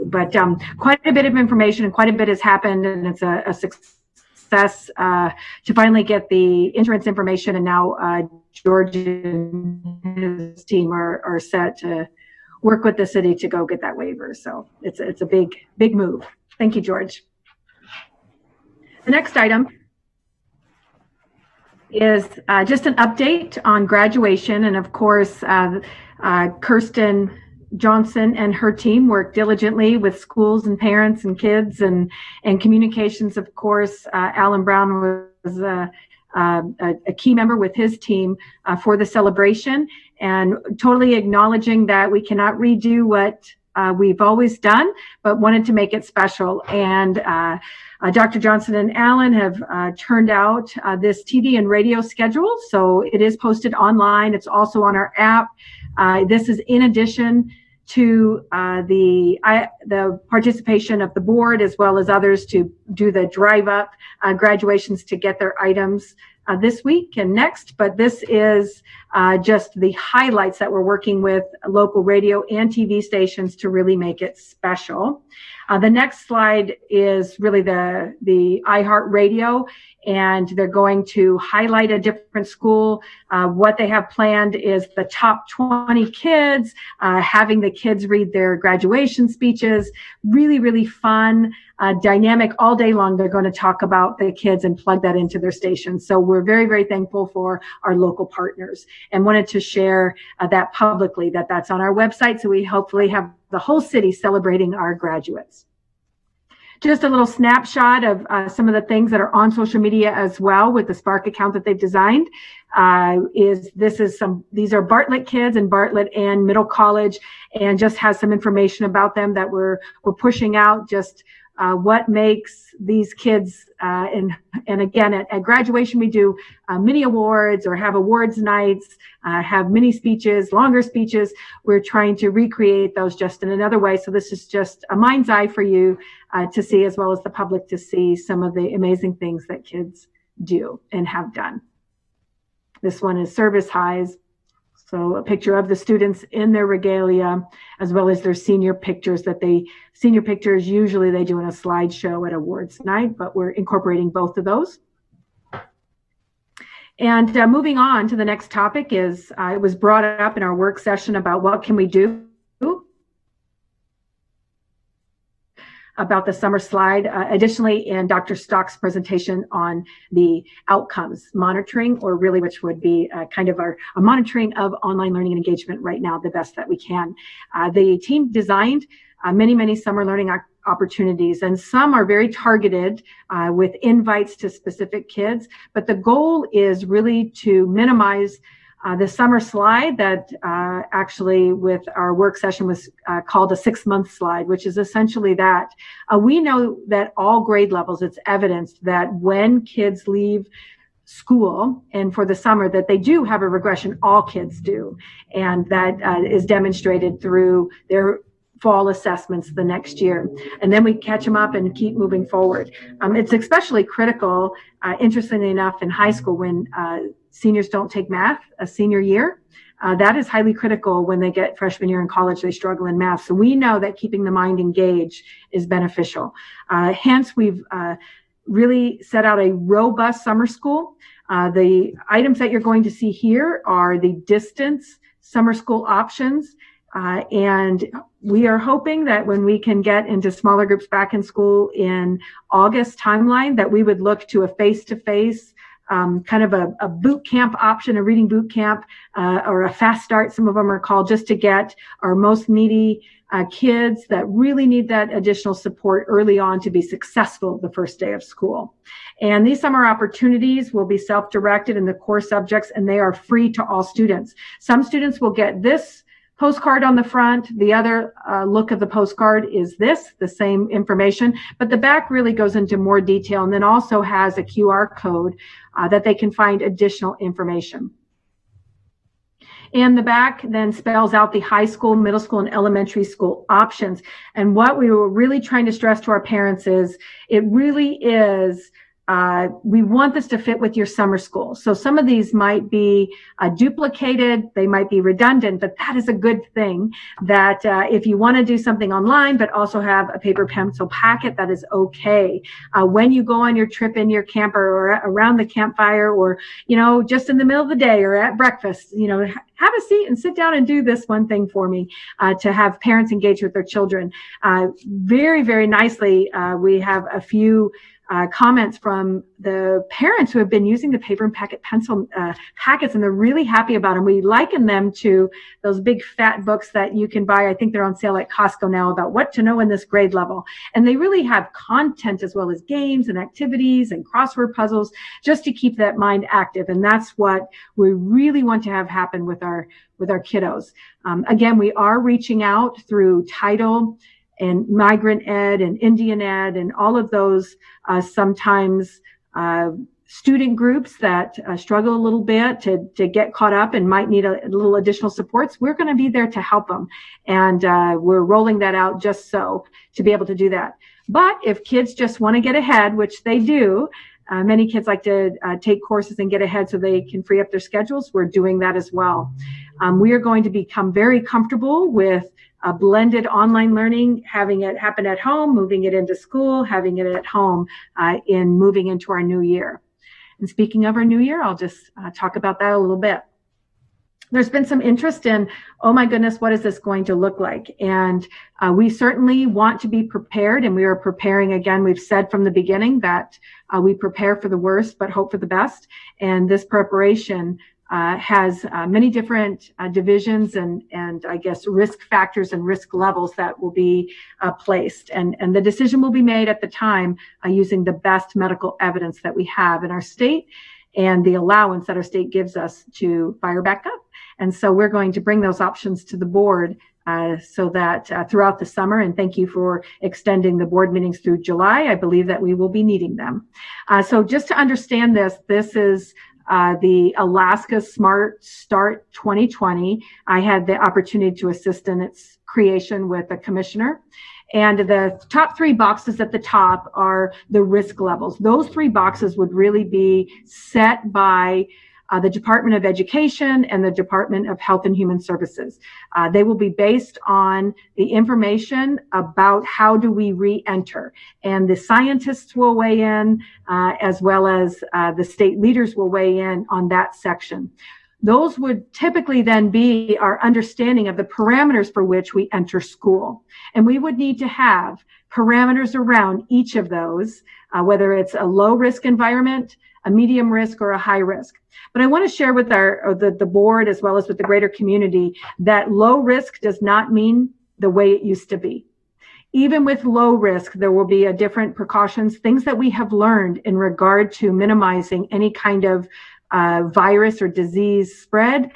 But quite a bit of information and quite a bit has happened, and it's a success to finally get the insurance information. And now George and his team are set to work with the city to go get that waiver. So it's a big move. Thank you, George. The next item is just an update on graduation. And of course, Kirsten Johnson and her team work diligently with schools and parents and kids and communications. Of course, Alan Brown was a key member with his team for the celebration, and totally acknowledging that we cannot redo what we've always done, but wanted to make it special. And Dr. Johnson and Alan have turned out this TV and radio schedule. So it is posted online. It's also on our app. This is in addition to the participation of the board as well as others to do the drive up graduations to get their items this week and next. But this is just the highlights that we're working with local radio and TV stations to really make it special. The next slide is really the iHeartRadio, and they're going to highlight a different school. What they have planned is the top 20 kids, having the kids read their graduation speeches. Really, really fun, dynamic all day long. They're going to talk about the kids and plug that into their station. So we're very, very thankful for our local partners and wanted to share that publicly, that's on our website. So we hopefully have the whole city celebrating our graduates. Just a little snapshot of some of the things that are on social media as well with the Spark account that they've designed. These are Bartlett kids in Bartlett and Middle College, and just has some information about them that we're pushing out, just what makes these kids, and again, at graduation, we do mini awards or have awards nights, have mini speeches, longer speeches. We're trying to recreate those just in another way. So this is just a mind's eye for you to see, as well as the public to see some of the amazing things that kids do and have done. This one is service highs. So a picture of the students in their regalia, as well as their senior pictures usually they do in a slideshow at awards night, but we're incorporating both of those. And moving on to the next topic is, it was brought up in our work session about what can we do about the summer slide. Additionally, in Dr. Stock's presentation on the outcomes monitoring, or really which would be kind of a monitoring of online learning and engagement right now, the best that we can. The team designed many summer learning opportunities, and some are very targeted with invites to specific kids. But the goal is really to minimize the summer slide that actually with our work session was called a 6-month slide, which is essentially that. We know that all grade levels, it's evidenced that when kids leave school and for the summer that they do have a regression, all kids do. And that is demonstrated through their fall assessments the next year. And then we catch them up and keep moving forward. It's especially critical, interestingly enough, in high school when seniors don't take math a senior year. That is highly critical when they get freshman year in college, they struggle in math. So we know that keeping the mind engaged is beneficial. Hence, we've really set out a robust summer school. The items that you're going to see here are the distance summer school options. And we are hoping that when we can get into smaller groups back in school in August timeline, that we would look to a face-to-face kind of a boot camp option, a reading boot camp, or a fast start, some of them are called, just to get our most needy kids that really need that additional support early on to be successful the first day of school. And these summer opportunities will be self-directed in the core subjects, and they are free to all students. Some students will get this postcard on the front. The other look of the postcard is the same information, but the back really goes into more detail and then also has a QR code that they can find additional information. And the back then spells out the high school, middle school, and elementary school options. And what we were really trying to stress to our parents is it really is we want this to fit with your summer school. So some of these might be duplicated, they might be redundant, but that is a good thing that if you want to do something online, but also have a paper pencil packet, that is okay. When you go on your trip in your camper or around the campfire or, just in the middle of the day or at breakfast, have a seat and sit down and do this one thing for me to have parents engage with their children. Very, very nicely, we have a few comments from the parents who have been using the paper and packet pencil packets, and they're really happy about them. We liken them to those big fat books that you can buy. I think they're on sale at Costco now about what to know in this grade level. And they really have content as well as games and activities and crossword puzzles just to keep that mind active. And that's what we really want to have happen with our kiddos. Again, we are reaching out through Tidal and Migrant Ed and Indian Ed and all of those sometimes student groups that struggle a little bit to get caught up and might need a little additional supports. We're going to be there to help them. And we're rolling that out just so to be able to do that. But if kids just want to get ahead, which they do, many kids like to take courses and get ahead so they can free up their schedules. We're doing that as well. We are going to become very comfortable with blended online learning, having it happen at home, moving it into school, having it at home in moving into our new year. And speaking of our new year, I'll just talk about that a little bit. There's been some interest in, oh my goodness, what is this going to look like? And we certainly want to be prepared, and we are preparing. Again, we've said from the beginning that we prepare for the worst, but hope for the best. And this preparation has many different divisions and I guess risk factors and risk levels that will be placed. And the decision will be made at the time using the best medical evidence that we have in our state and the allowance that our state gives us to fire back up. And so we're going to bring those options to the board so that throughout the summer, and thank you for extending the board meetings through July, I believe that we will be needing them. So just to understand this is the Alaska Smart Start 2020. I had the opportunity to assist in its creation with a commissioner. And the top three boxes at the top are the risk levels. Those three boxes would really be set by the Department of Education and the Department of Health and Human Services. They will be based on the information about how do we re-enter. And the scientists will weigh in, as well as the state leaders will weigh in on that section. Those would typically then be our understanding of the parameters for which we enter school. And we would need to have parameters around each of those, whether it's a low risk environment, a medium risk, or a high risk. But I want to share with the board as well as with the greater community that low risk does not mean the way it used to be. Even with low risk, there will be a different precautions, things that we have learned in regard to minimizing any kind of virus or disease spread,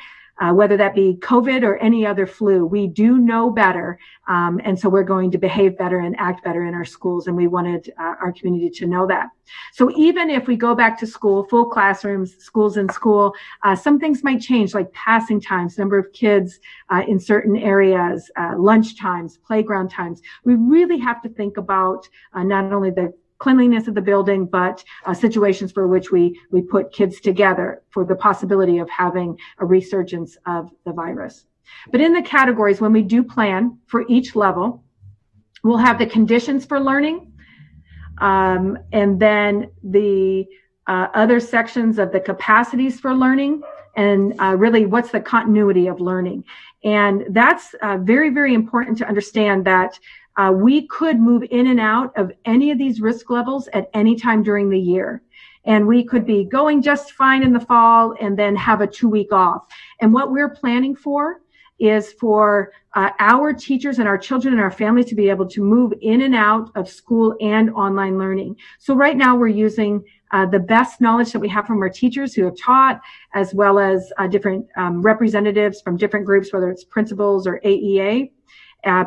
whether that be COVID or any other flu. We do know better, and so we're going to behave better and act better in our schools, and we wanted our community to know that. So even if we go back to school, full classrooms, schools in school, some things might change, like passing times, number of kids in certain areas, lunch times, playground times. We really have to think about not only the cleanliness of the building, but situations for which we put kids together for the possibility of having a resurgence of the virus. But in the categories, when we do plan for each level, we'll have the conditions for learning, and then the other sections of the capacities for learning, and really what's the continuity of learning. And that's very, very important to understand that we could move in and out of any of these risk levels at any time during the year. And we could be going just fine in the fall and then have a 2-week off. And what we're planning for is for our teachers and our children and our families to be able to move in and out of school and online learning. So right now we're using the best knowledge that we have from our teachers who have taught, as well as different representatives from different groups, whether it's principals or AEA,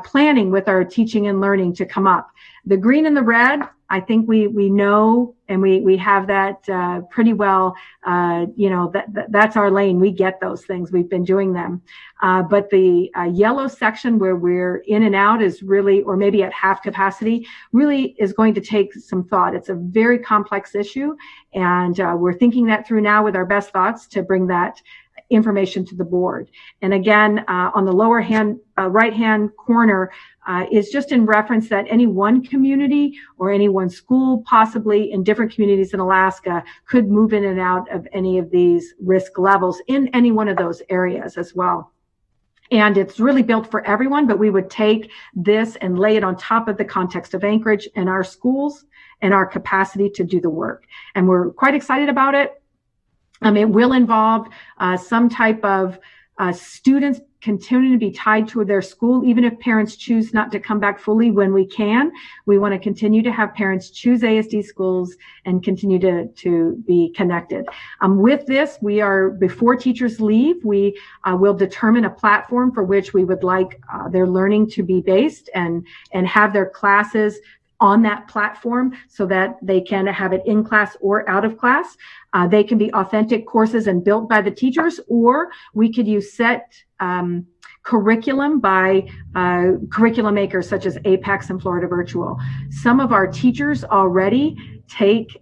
planning with our teaching and learning to come up. The green and the red, I think we know, and we have that pretty well. That's our lane. We get those things. We've been doing them. But the yellow section where we're in and out is really, or maybe at half capacity, really is going to take some thought. It's a very complex issue, and we're thinking that through now with our best thoughts to bring that information to the board. And again, on the lower right hand corner is just in reference that any one community or any one school, possibly in different communities in Alaska, could move in and out of any of these risk levels in any one of those areas as well. And it's really built for everyone, but we would take this and lay it on top of the context of Anchorage and our schools and our capacity to do the work. And we're quite excited about it. It will involve some type of students continuing to be tied to their school, even if parents choose not to come back fully when we can. We want to continue to have parents choose ASD schools and continue to be connected. With this, we are, before teachers leave, we will determine a platform for which we would like their learning to be based and have their classes on that platform so that they can have it in class or out of class. They can be authentic courses and built by the teachers, or we could use set curriculum by curriculum makers such as Apex and Florida Virtual. Some of our teachers already take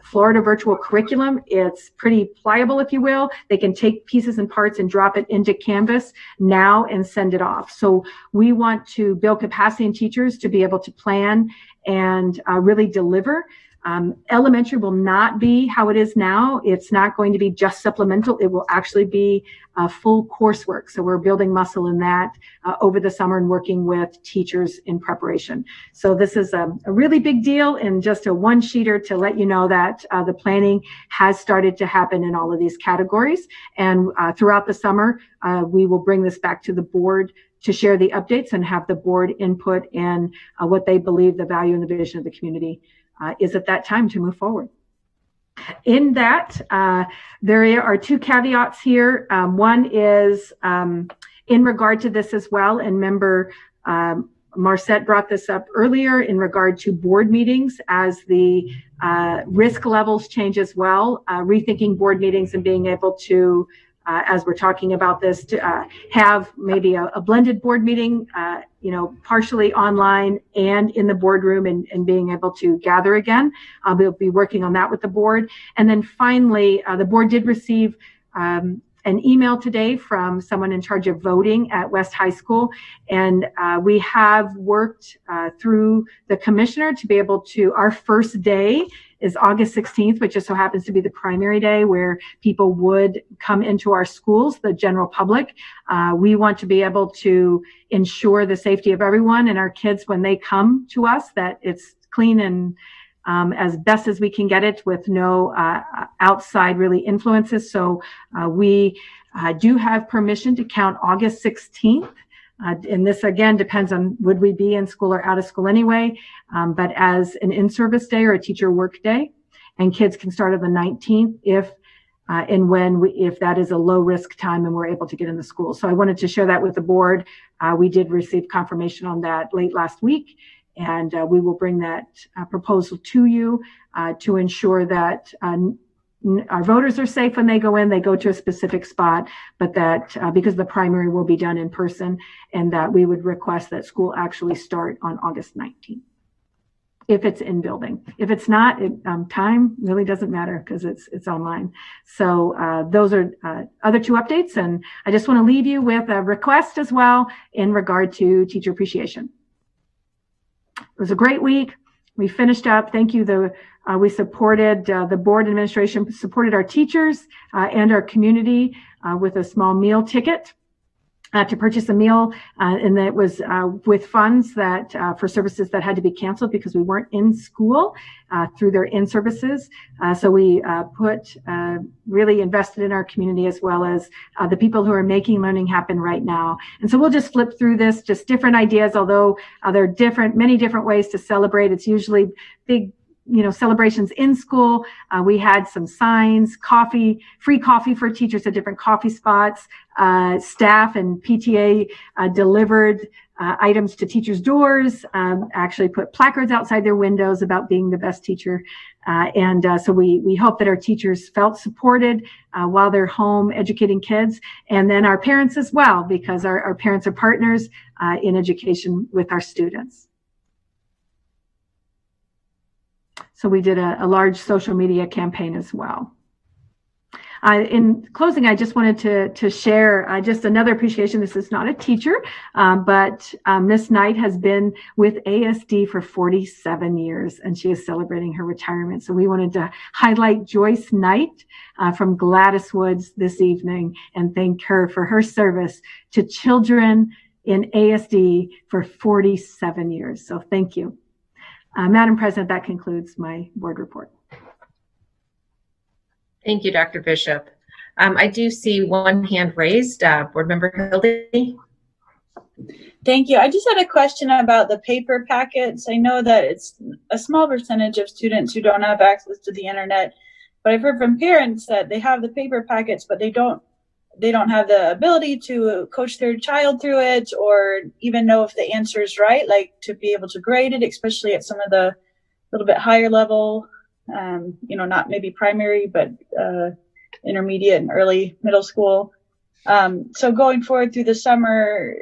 Florida Virtual curriculum. It's pretty pliable, if you will. They can take pieces and parts and drop it into Canvas now and send it off. So we want to build capacity in teachers to be able to plan and really deliver. Elementary will not be how it is now. It's not going to be just supplemental. It will actually be full coursework. So we're building muscle in that over the summer and working with teachers in preparation. So this is a really big deal, and just a one-sheeter to let you know that the planning has started to happen in all of these categories. And throughout the summer, we will bring this back to the board to share the updates and have the board input in what they believe the value and the vision of the community is at that time to move forward. In that, there are two caveats here. One is in regard to this as well, and member Marcette brought this up earlier in regard to board meetings as the risk levels change as well, rethinking board meetings and being able to, as we're talking about this, to have maybe a blended board meeting, partially online and in the boardroom, and being able to gather again. We'll be working on that with the board. And then finally, the board did receive an email today from someone in charge of voting at West High School. And we have worked through the commissioner to be able to, our first day is August 16th, which just so happens to be the primary day where people would come into our schools, the general public. We want to be able to ensure the safety of everyone and our kids when they come to us, that it's clean and as best as we can get it with no outside really influences. So we do have permission to count August 16th. And this again depends on would we be in school or out of school anyway, but as an in-service day or a teacher work day, and kids can start on the 19th if and when if that is a low risk time and we're able to get in the school. So I wanted to share that with the board. We did receive confirmation on that late last week, and we will bring that proposal to you to ensure that our voters are safe when they go to a specific spot, but that because the primary will be done in person, and that we would request that school actually start on August 19th. If it's in building. If it's not, time really doesn't matter because it's online. So those are other two updates, and I just want to leave you with a request as well in regard to teacher appreciation. It was a great week. We finished up. Thank you. We supported the board administration supported our teachers and our community with a small meal ticket to purchase a meal, and that was with funds that for services that had to be canceled because we weren't in school through their in-services. So we really invested in our community as well as the people who are making learning happen right now. And so we'll just flip through this, just different ideas, although there are many different ways to celebrate. It's usually big celebrations in school. We had some signs, free coffee for teachers at different coffee spots. Staff and PTA delivered items to teachers' doors, actually put placards outside their windows about being the best teacher. So we hope that our teachers felt supported while they're home educating kids, and then our parents as well, because our parents are partners in education with our students. So we did a large social media campaign as well. In closing, I just wanted to share just another appreciation. This is not a teacher, but Miss Knight has been with ASD for 47 years, and she is celebrating her retirement. So we wanted to highlight Joyce Knight from Gladys Woods this evening and thank her for her service to children in ASD for 47 years. So thank you. Madam President, that concludes my board report. Thank you, Dr. Bishop. I do see one hand raised. Board Member Hildy. Thank you. I just had a question about the paper packets. I know that it's a small percentage of students who don't have access to the internet, but I've heard from parents that they have the paper packets, but they don't have the ability to coach their child through it or even know if the answer is right, like to be able to grade it, especially at some of the little bit higher level, not maybe primary, but intermediate and early middle school. So going forward through the summer,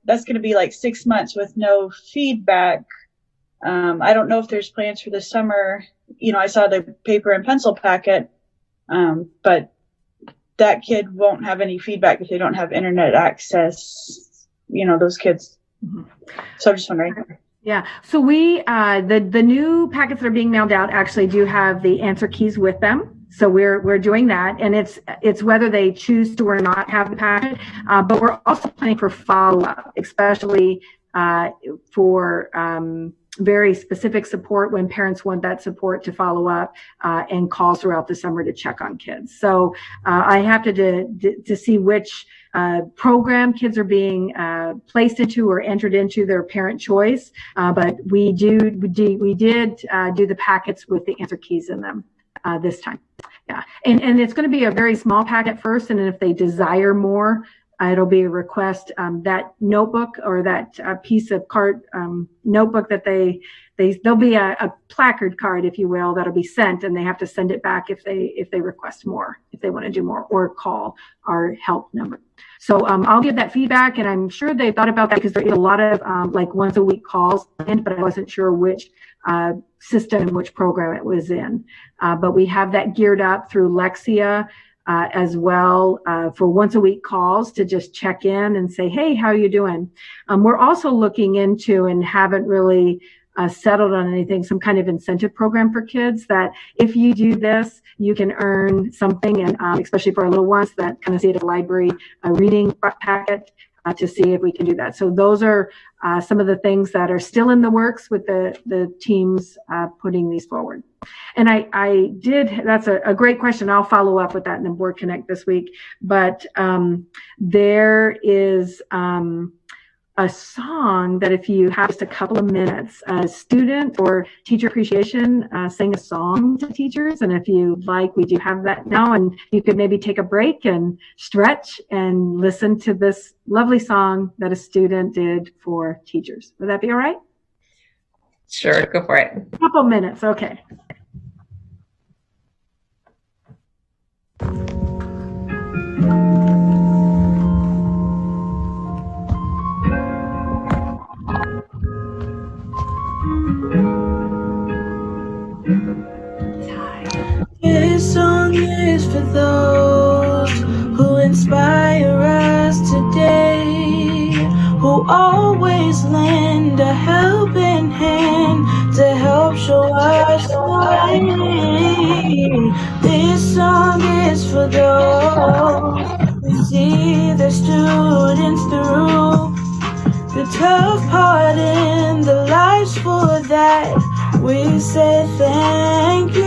that's going to be like 6 months with no feedback. I don't know if there's plans for the summer. I saw the paper and pencil packet, but that kid won't have any feedback if they don't have internet access, those kids. Mm-hmm. So I'm just wondering. Yeah. So we, the new packets that are being mailed out actually do have the answer keys with them. So we're doing that, and it's whether they choose to or not have the packet. But we're also planning for follow-up, especially for very specific support when parents want that support to follow up and calls throughout the summer to check on kids. So I have to see which program kids are being placed into or entered into, their parent choice. But we did do the packets with the answer keys in them this time. Yeah, and it's going to be a very small packet first, and then if they desire more, it'll be a request, that notebook or that piece of card notebook that there'll be a placard card, if you will, that'll be sent, and they have to send it back if they request more, if they want to do more, or call our help number. So I'll give that feedback, and I'm sure they thought about that because there is a lot of like once a week calls in, but I wasn't sure which system and which program it was in. But we have that geared up through Lexia. As well for once a week calls to just check in and say, hey, how are you doing? We're also looking into, and haven't really settled on anything, some kind of incentive program for kids that if you do this, you can earn something, and especially for our little ones that kind of see it at a library, a reading packet to see if we can do that. So those are some of the things that are still in the works with the teams putting these forward. And that's a great question. I'll follow up with that in the Board Connect this week. But there is a song that if you have just a couple of minutes, a student or teacher appreciation, sing a song to teachers. And if you like, we do have that now, and you could maybe take a break and stretch and listen to this lovely song that a student did for teachers. Would that be all right? Sure, go for it. A couple minutes, okay. This song is for those who inspire us today, who always lend a helping hand to help We say thank you.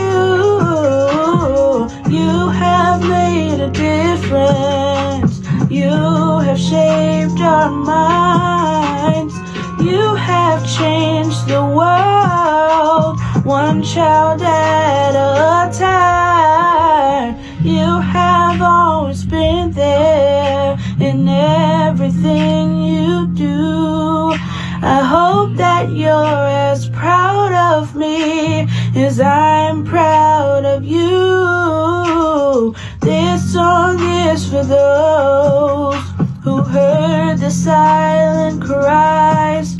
You have made a difference. You have shaped our minds. You have changed the world, one child at a time. You have always been there in everything you do. I hope that you're as proud of me as I'm proud of you. This song is for those who heard the silent cries,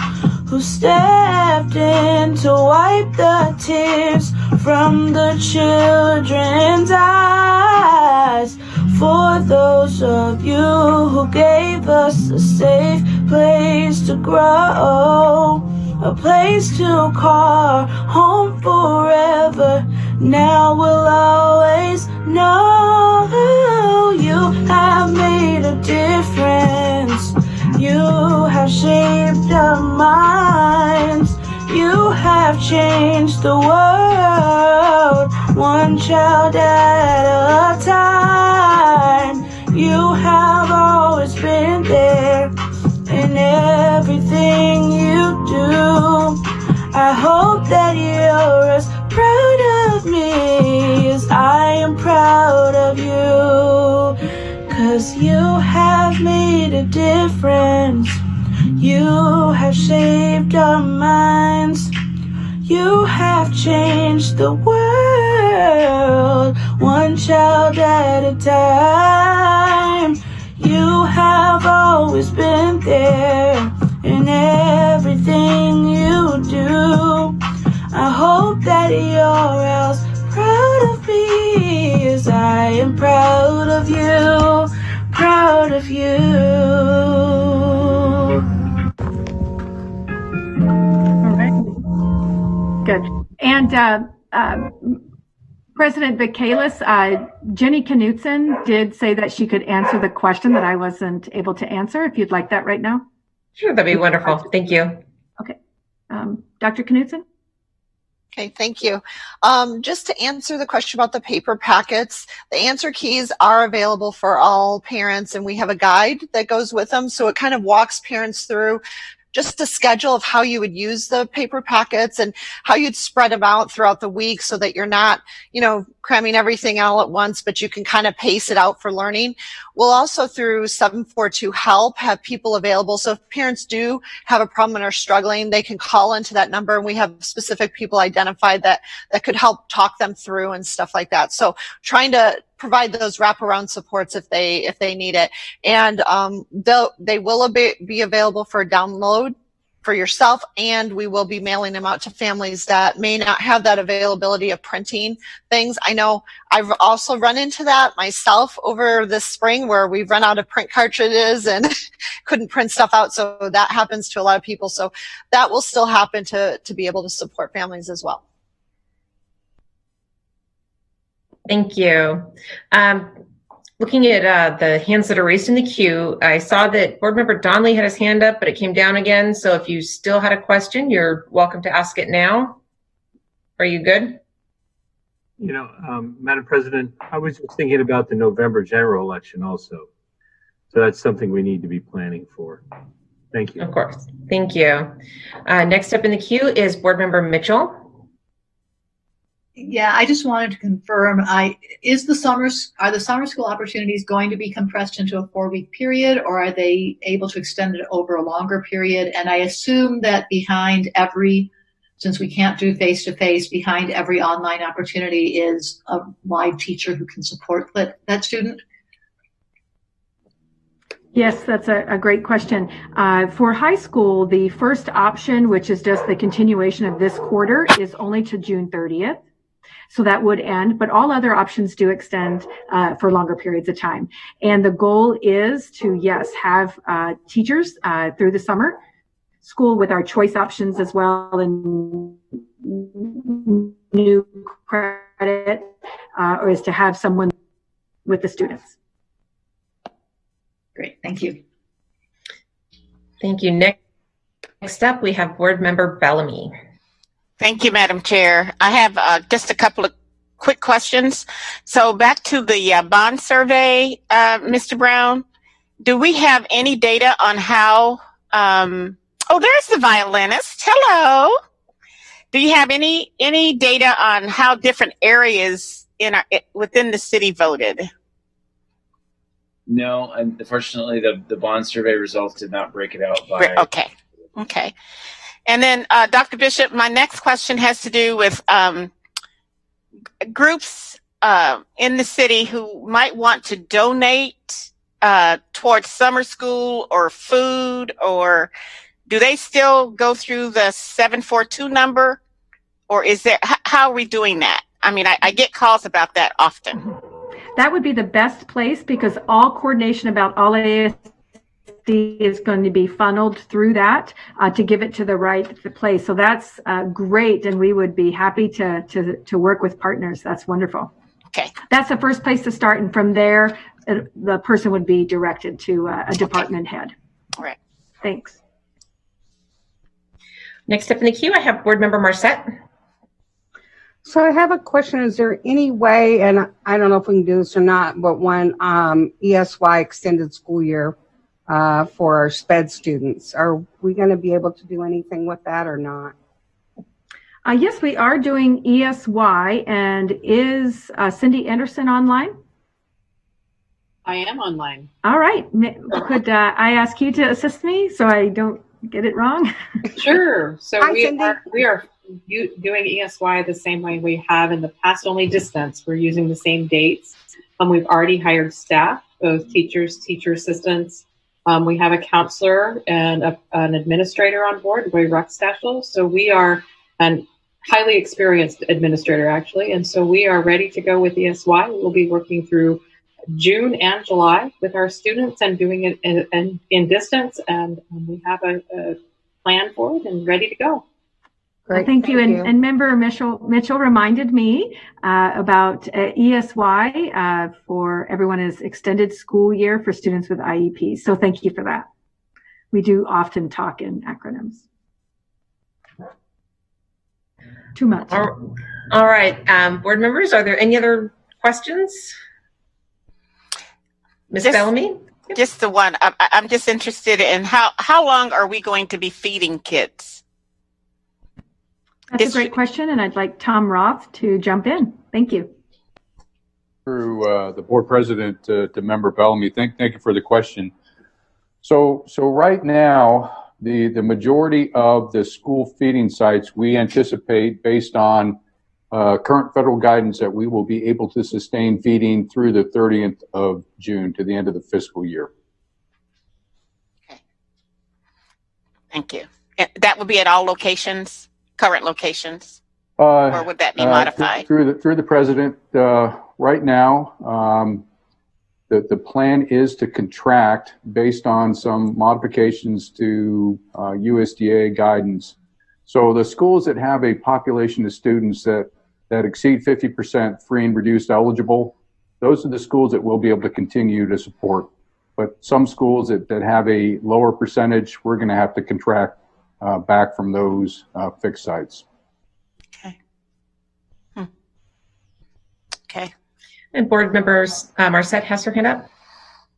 who stepped in to wipe the tears from the children's eyes. For those of you who gave us a safe place to grow, a place to call home forever. Now we'll always know you have made a difference. You have shaped our minds. You have changed the world, one child at a time. You have always been there in everything you do. I hope that you're as proud of me as I am proud of you. 'Cause you have made a difference. You have shaped our minds. You have changed the world, one child at a time. You have always been there in everything you do. I hope that you're as proud of me as I am proud of you, proud of you. All right. Good. And President Michaelis, Jenny Knutson did say that she could answer the question that I wasn't able to answer, if you'd like that right now. Sure, that'd be wonderful. Thank you. Okay. Dr. Knutson? Okay, thank you. Just to answer the question about the paper packets, the answer keys are available for all parents, and we have a guide that goes with them. So it kind of walks parents through just a schedule of how you would use the paper packets and how you'd spread them out throughout the week so that you're not, cramming everything all at once, but you can kind of pace it out for learning. We'll also, through 742 Help, have people available. So if parents do have a problem and are struggling, they can call into that number, and we have specific people identified that could help talk them through and stuff like that. So trying to provide those wraparound supports if they need it. And they will be available for download for yourself, and we will be mailing them out to families that may not have that availability of printing things. I know I've also run into that myself over this spring, where we've run out of print cartridges and couldn't print stuff out. So that happens to a lot of people. So that will still happen to be able to support families as well. Thank you. Looking at the hands that are raised in the queue, I saw that Board Member Donnelly had his hand up, but it came down again. So if you still had a question, you're welcome to ask it now. Are you good? Madam President, I was just thinking about the November general election also. So that's something we need to be planning for. Thank you. Of course. Thank you. Next up in the queue is Board Member Mitchell. Yeah, I just wanted to confirm, are the summer school opportunities going to be compressed into a 4-week period, or are they able to extend it over a longer period? And I assume that since we can't do face-to-face, behind every online opportunity is a live teacher who can support that student? Yes, that's a great question. For high school, the first option, which is just the continuation of this quarter, is only to June 30th. So that would end, but all other options do extend for longer periods of time. And the goal is to, yes, have teachers through the summer school with our choice options as well, and new credit, or is to have someone with the students. Great, thank you. Thank you. Next up, we have Board Member Bellamy. Thank you, Madam Chair. I have just a couple of quick questions. So back to the bond survey, Mr. Brown, do we have any data on how, oh, there's the violinist. Hello. Do you have any data on how different areas within the city voted? No, unfortunately, the bond survey results did not break it out by. Okay. And then, Dr. Bishop, my next question has to do with groups in the city who might want to donate towards summer school or food, or do they still go through the 742 number, or is there, how are we doing that? I mean, I get calls about that often. That would be the best place, because all coordination about all ASD is going to be funneled through that to give it to the right place. So that's great, and we would be happy to work with partners. That's wonderful. Okay. That's the first place to start, and from there, the person would be directed to a department head. All right. Thanks. Next up in the queue, I have Board Member Marcette. So I have a question. Is there any way, and I don't know if we can do this or not, but when ESY extended school year for our SPED students, are we going to be able to do anything with that or not? Yes, we are doing ESY. And is Cindy Anderson online? I am online. All right. Could I ask you to assist me so I don't get it wrong? Sure. So Hi, we are doing ESY the same way we have in the past, only distance. We're using the same dates. We've already hired staff, both teachers, teacher assistants. We have a counselor and an administrator on board, Ray Ruckstashel. So we are an highly experienced administrator, actually. And so we are ready to go with ESY. We'll be working through June and July with our students and doing it in distance. And we have a plan for it and ready to go. Great. Thank you. And Member Mitchell reminded me about ESY for everyone is extended school year for students with IEPs. So thank you for that. We do often talk in acronyms. Too much. All right. Board members, are there any other questions? Ms. Bellamy? Just the one. I'm just interested in how long are we going to be feeding kids? That's a great question, and I'd like Tom Roth to jump in. Thank you. Through the board president to Member Bellamy, thank you for the question. So right now, the majority of the school feeding sites we anticipate, based on current federal guidance, that we will be able to sustain feeding through the 30th of June to the end of the fiscal year. Okay. Thank you. That would be at all locations? Current locations, or would that be modified? Through the president, right now, the plan is to contract based on some modifications to USDA guidance. So the schools that have a population of students that exceed 50% free and reduced eligible, those are the schools that we'll be able to continue to support. But some schools that have a lower percentage, we're going to have to contract back from those fixed sites. Okay. Okay. And board members, Marcette has her hand up.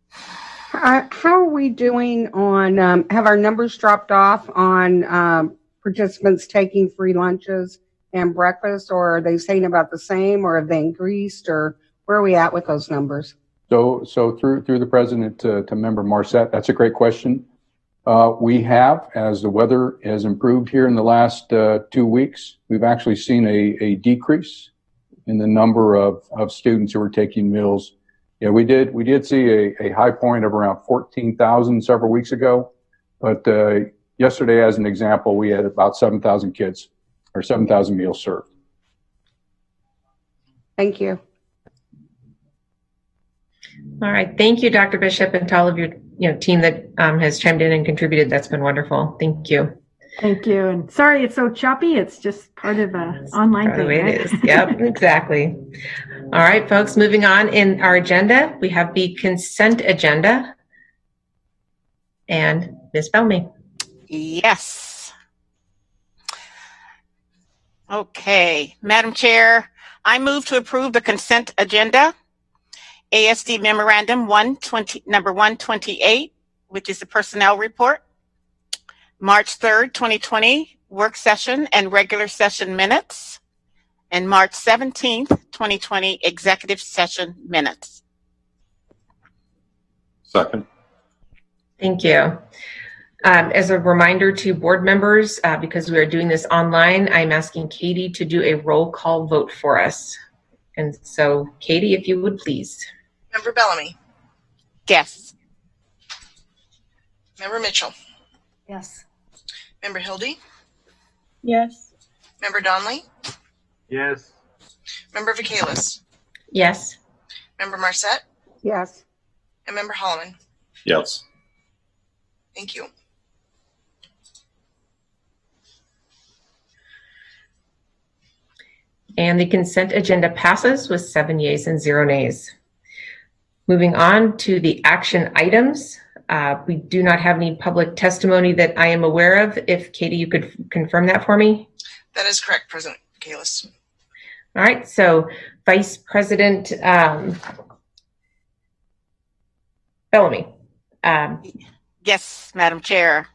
How are we doing on, have our numbers dropped off on participants taking free lunches and breakfast, or are they saying about the same, or have they increased, or where are we at with those numbers? So through the president to Member Marcette, that's a great question. We have, as the weather has improved here in the last 2 weeks, we've actually seen a decrease in the number of students who are taking meals. Yeah, we did see a high point of around 14,000 several weeks ago, but yesterday, as an example, we had about 7,000 kids or 7,000 meals served. Thank you. All right. Thank you, Dr. Bishop, and to all of your team that has chimed in and contributed. That's been wonderful. Thank you. Thank you. And sorry it's so choppy. It's just part of an online thing. The way right? it is. Yep, exactly. All right, folks, moving on in our agenda, we have the consent agenda. And Ms. Bellamy. Yes. Okay, Madam Chair, I move to approve the consent agenda. ASD Memorandum number 128, which is the personnel report. March 3rd, 2020, work session and regular session minutes. And March 17th, 2020, executive session minutes. Second. Thank you. As a reminder to board members, because we are doing this online, I'm asking Katie to do a roll call vote for us. And so, Katie, if you would please. Member Bellamy. Yes. Member Mitchell. Yes. Member Hildy. Yes. Member Donnelly. Yes. Member Vacalis. Yes. Member Marset. Yes. And Member Holloman. Yes. Thank you. And the consent agenda passes with 7 yeas and 0 nays. Moving on to the action items. We do not have any public testimony that I am aware of. If Katie, you could confirm that for me. That is correct, President Kalis. All right, so Vice President Bellamy. Yes, Madam Chair.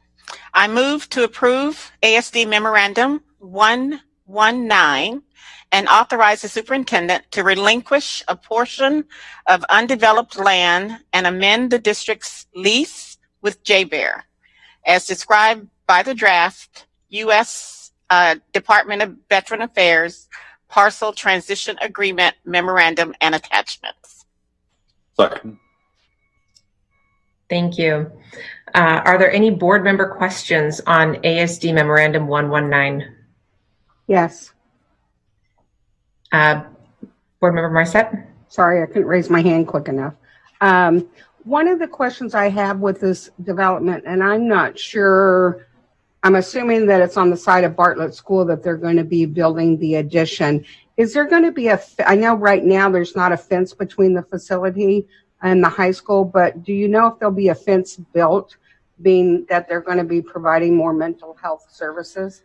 I move to approve ASD Memorandum 119 and authorize the superintendent to relinquish a portion of undeveloped land and amend the district's lease with JBear, as described by the draft U.S. Department of Veteran Affairs Parcel Transition Agreement Memorandum and Attachments. Second. Thank you. Are there any board member questions on ASD Memorandum 119? Yes. Board Member Marset? Sorry, I couldn't raise my hand quick enough. One of the questions I have with this development, and I'm not sure, I'm assuming that it's on the side of Bartlett School that they're going to be building the addition. Is there going to be I know right now there's not a fence between the facility and the high school, but do you know if there'll be a fence built, being that they're going to be providing more mental health services?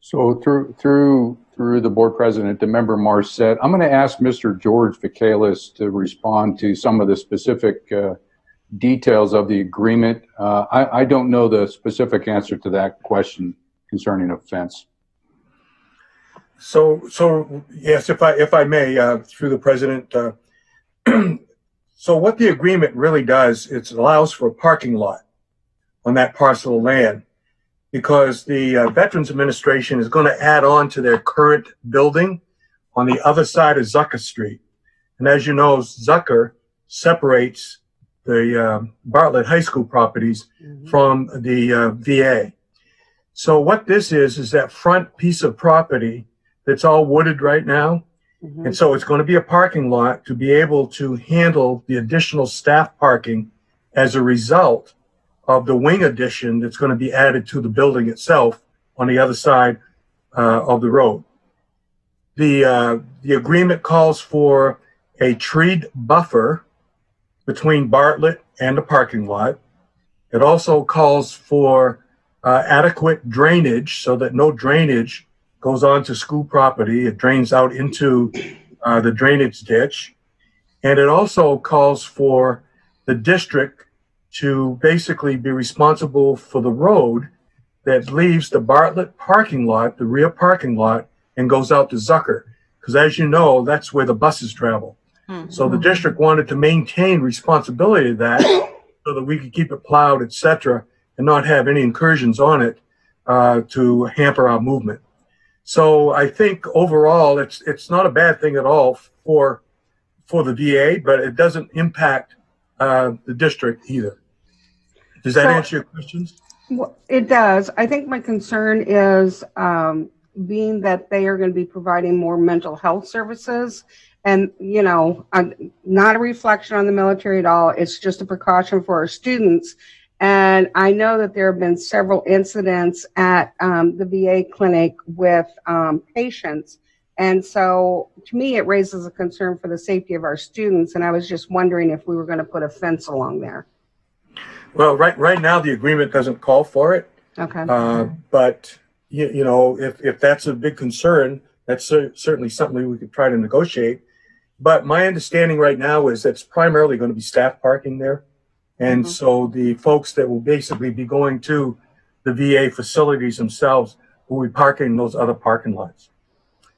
So through the board president to Member Marset, I'm going to ask Mr. George Vacalis to respond to some of the specific details of the agreement. I don't know the specific answer to that question concerning a fence. So yes, if I may, through the president. So what the agreement really does, it allows for a parking lot on that parcel of land, because the Veterans Administration is going to add on to their current building on the other side of Zucker Street. And as you know, Zucker separates the Bartlett High School properties from the VA. So what this is that front piece of property that's all wooded right now. And so it's going to be a parking lot to be able to handle the additional staff parking as a result of the wing addition that's going to be added to the building itself on the other side of the road. The agreement calls for a treed buffer between Bartlett and the parking lot. It also calls for adequate drainage so that no drainage goes onto school property. It drains out into the drainage ditch. And it also calls for the district to basically be responsible for the road that leaves the Bartlett parking lot, the rear parking lot, and goes out to Zucker. Because as you know, that's where the buses travel. So the district wanted to maintain responsibility of that so that we could keep it plowed, et cetera, and not have any incursions on it to hamper our movement. So I think overall, it's not a bad thing at all for the VA, but it doesn't impact the district either. Does that answer your questions? Well, it does. I think my concern is being that they are going to be providing more mental health services, and not a reflection on the military at all. It's just a precaution for our students. And I know that there have been several incidents at the VA clinic with patients. And so to me, it raises a concern for the safety of our students. And I was just wondering if we were going to put a fence along there. Well, right now, the agreement doesn't call for it. Okay. But, you know, if that's a big concern, that's certainly something we could try to negotiate. But my understanding right now is that it's primarily going to be staff parking there. And so the folks that will basically be going to the VA facilities themselves will be parking in those other parking lots.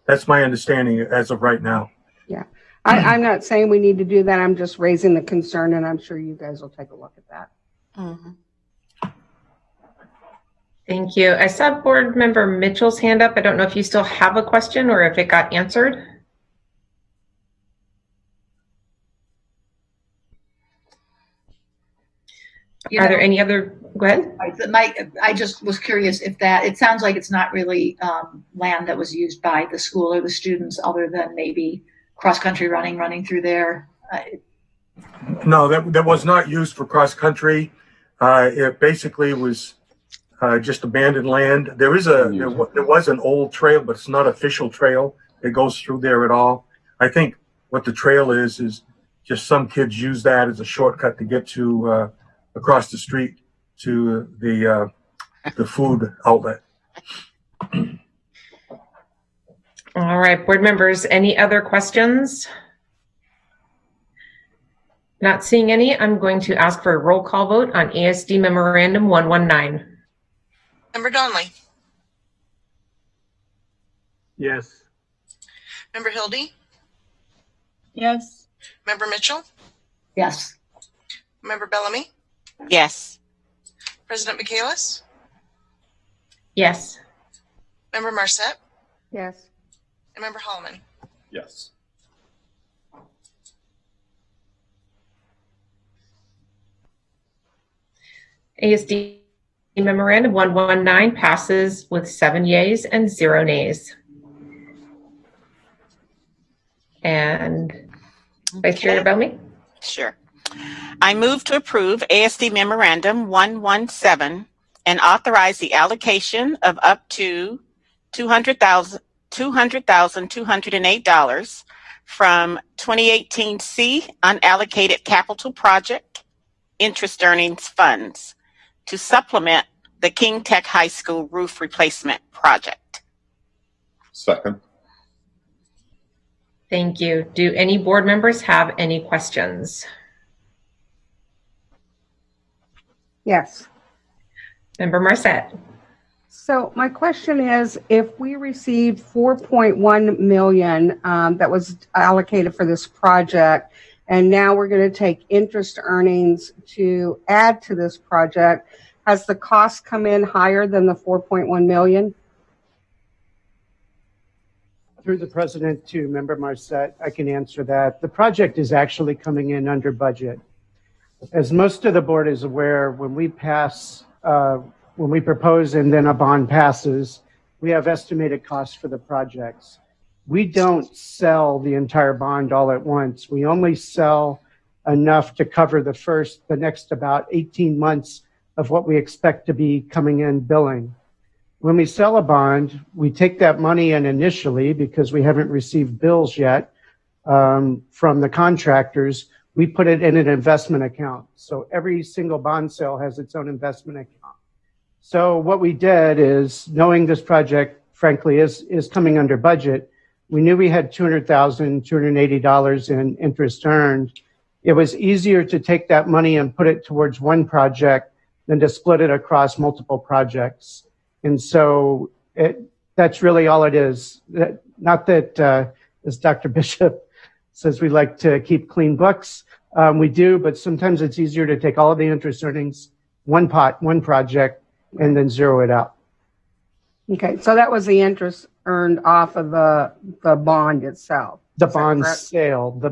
That's my understanding as of right now. Yeah. I'm not saying we need to do that. I'm just raising the concern, and I'm sure you guys will take a look at that. Thank you. I saw Board Member Mitchell's hand up. I don't know if you still have a question or if it got answered. Are there any other, go ahead. I just was curious if it sounds like it's not really land that was used by the school or the students other than maybe cross-country running through there. No, that was not used for cross-country. It basically was just abandoned land. There was an old trail, but it's not official trail that goes through there at all. I think what the trail is just some kids use that as a shortcut to get to across the street to the food outlet. All right, board members, any other questions? Not seeing any, I'm going to ask for a roll call vote on ASD Memorandum 119. Member Donnelly. Yes. Member Hildy. Yes. Member Mitchell. Yes. Member Bellamy. Yes. President Michaelis. Yes. Member Marset. Yes. And Member Holloman. Yes. ASD Memorandum 119 passes with 7 yeas and 0 nays. And Vice Chair Bellamy? Sure. I move to approve ASD Memorandum 117 and authorize the allocation of up to $200,208 from 2018C unallocated capital project interest earnings funds to supplement the King Tech High School roof replacement project. Second. Thank you. Do any board members have any questions? Yes. Member Marset. So my question is, if we received 4.1 million that was allocated for this project, and now we're going to take interest earnings to add to this project, has the cost come in higher than the 4.1 million? Through the president to Member Marset, I can answer that. The project is actually coming in under budget. As most of the board is aware, when we propose and then a bond passes, we have estimated costs for the projects. We don't sell the entire bond all at once. We only sell enough to cover the next about 18 months of what we expect to be coming in billing. When we sell a bond, we take that money in initially because we haven't received bills yet from the contractors. We put it in an investment account. So every single bond sale has its own investment account. So what we did is, knowing this project, frankly, is coming under budget, we knew we had $200,280 in interest earned. It was easier to take that money and put it towards one project than to split it across multiple projects. And so that's really all it is. Not that, as Dr. Bishop says, we like to keep clean books. We do, but sometimes it's easier to take all of the interest earnings, one pot, one project, and then zero it out. Okay, so that was the interest earned off of the bond itself. The bond sale, the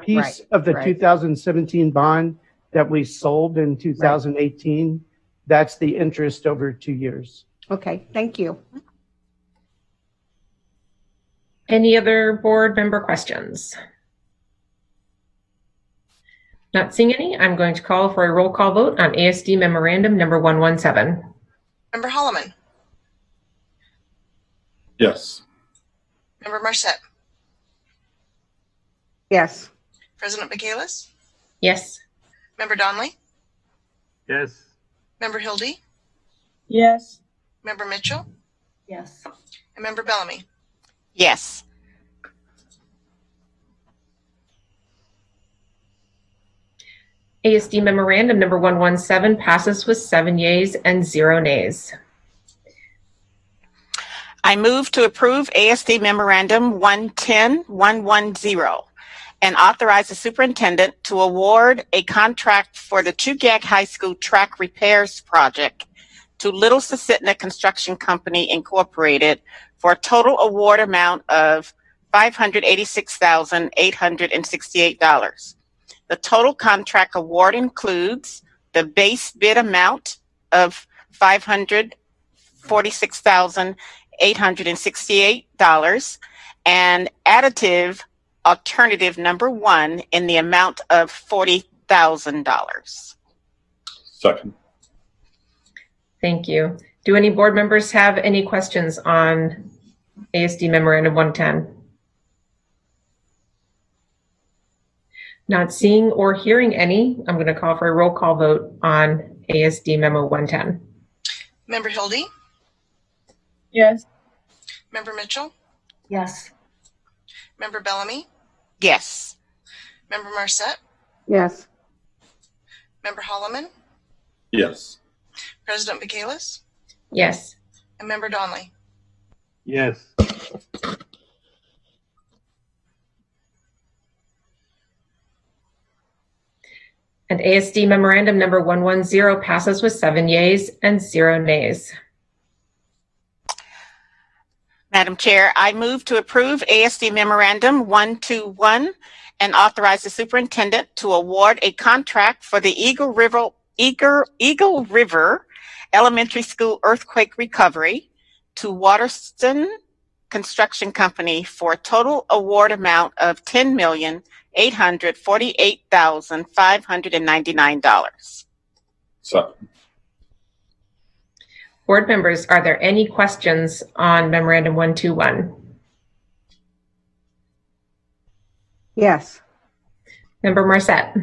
piece of the 2017 bond that we sold in 2018, that's the interest over 2 years. Okay, thank you. Any other board member questions? Not seeing any, I'm going to call for a roll call vote on ASD Memorandum number 117. Member Holloman. Yes. Member Marset. Yes. President Michaelis. Yes. Member Donnelly. Yes. Member Hildy. Yes. Member Mitchell. Yes. And Member Bellamy. Yes. ASD Memorandum number 117 passes with 7 yeas and 0 nays. I move to approve ASD Memorandum 110110 and authorize the superintendent to award a contract for the Chugach High School track repairs project to Little Susitna Construction Company Incorporated for a total award amount of $586,868. The total contract award includes the base bid amount of $546,868 and additive alternative number 1 in the amount of $40,000. Second. Thank you. Do any board members have any questions on ASD Memorandum 110? Not seeing or hearing any, I'm going to call for a roll call vote on ASD Memo 110. Member Hildy. Yes. Member Mitchell. Yes. Member Bellamy. Yes. Member Marset. Yes. Member Holloman. Yes. President Michaelis. Yes. And Member Donnelly. Yes. And ASD Memorandum number 110 passes with 7 yeas and 0 nays. Madam Chair, I move to approve ASD Memorandum 121 and authorize the superintendent to award a contract for the Eagle River Elementary School earthquake recovery to Waterston Construction Company for a total award amount of $10,848,599. Second. Board members, are there any questions on Memorandum 121? Yes. Member Marset.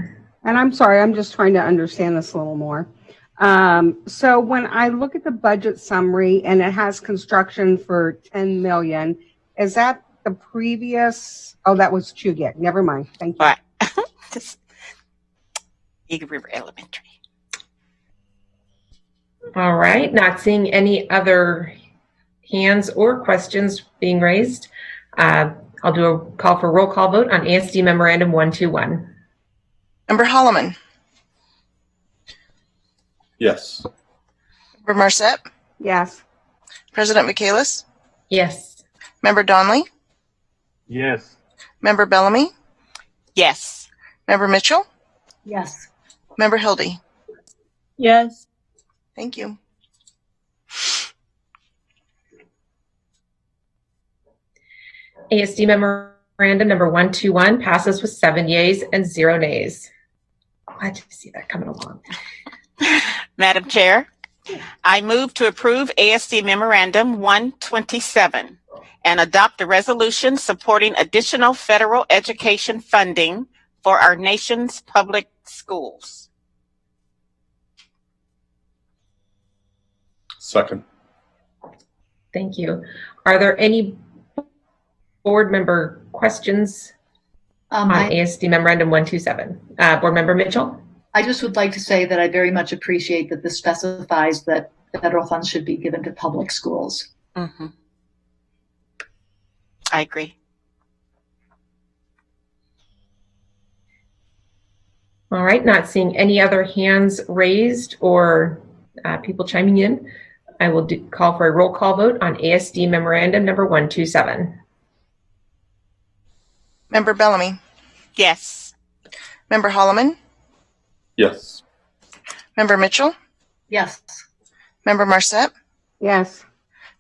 And I'm sorry, I'm just trying to understand this a little more. So when I look at the budget summary and it has construction for 10 million, is that the previous? Oh, that was Chugach. Never mind. Thank you. Right. Eagle River Elementary. All right, not seeing any other hands or questions being raised. I'll do a call for roll call vote on ASD Memorandum 121. Member Holloman. Yes. Member Marset. Yes. President Michaelis. Yes. Member Donnelly. Yes. Member Bellamy. Yes. Member Mitchell. Yes. Member Hildy. Yes. Thank you. ASD Memorandum number 121 passes with 7 yeas and 0 nays. Glad to see that coming along. Madam Chair, I move to approve ASD Memorandum 127 and adopt a resolution supporting additional federal education funding for our nation's public schools. Second. Thank you. Are there any board member questions on ASD Memorandum 127? Board Member Mitchell? I just would like to say that I very much appreciate that this specifies that federal funds should be given to public schools. Mm-hmm. I agree. All right, not seeing any other hands raised or people chiming in. I will call for a roll call vote on ASD Memorandum number 127. Member Bellamy. Yes. Member Holloman. Yes. Member Mitchell. Yes. Member Marset. Yes.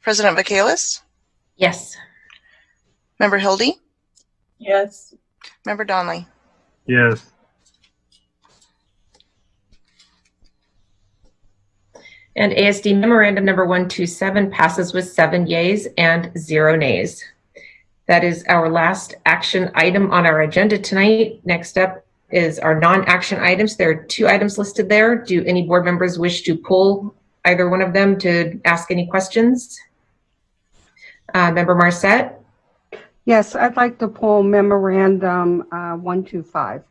President Michaelis. Yes. Member Hildy. Yes. Member Donnelly. Yes. And ASD Memorandum number 127 passes with 7 yeas and 0 nays. That is our last action item on our agenda tonight. Next up is our non-action items. There are 2 items listed there. Do any board members wish to pull either one of them to ask any questions? Member Marset? Yes, I'd like to pull memorandum 125.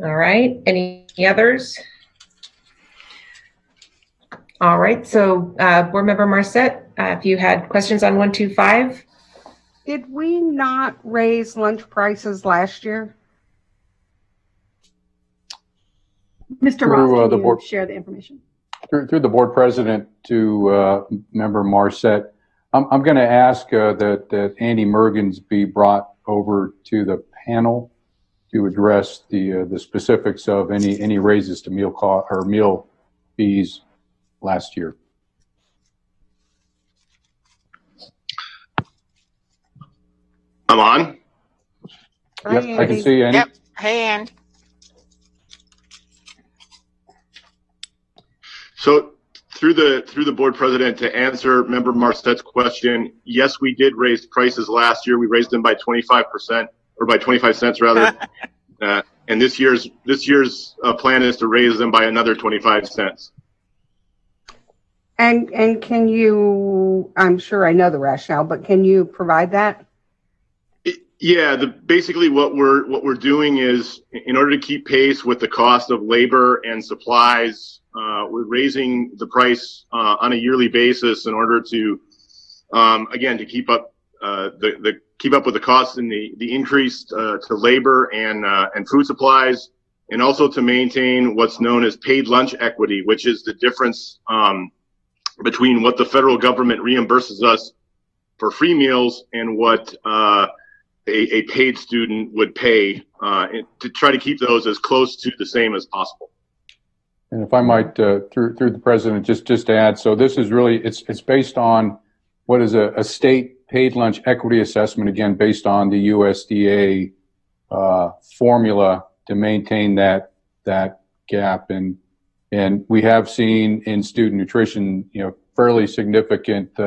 All right. Any others? All right. So Board Member Marset, if you had questions on 125. Did we not raise lunch prices last year? Mr. Roth, can you share the information? Through the board president to Member Marset, I'm going to ask that Andy Mergens be brought over to the panel to address the specifics of any raises to meal cost or meal fees last year. I'm on. Yep, I can see you, Andy. Yep. Hey, Andy. So through the board president, to answer Member Marset's question, yes, we did raise prices last year. We raised them by 25%, or by 25 cents rather. And this year's plan is to raise them by another 25 cents. And can you, I'm sure I know the rationale, but can you provide that? Yeah, basically what we're doing is, in order to keep pace with the cost of labor and supplies, we're raising the price on a yearly basis in order to, again, to keep up keep up with the costs and the increase to labor and food supplies, and also to maintain what's known as paid lunch equity, which is the difference between what the federal government reimburses us for free meals and what a paid student would pay, to try to keep those as close to the same as possible. And if I might, through the president, just to add, so this is really, it's based on what is a state paid lunch equity assessment, again, based on the USDA formula to maintain that gap. And we have seen in student nutrition, fairly significant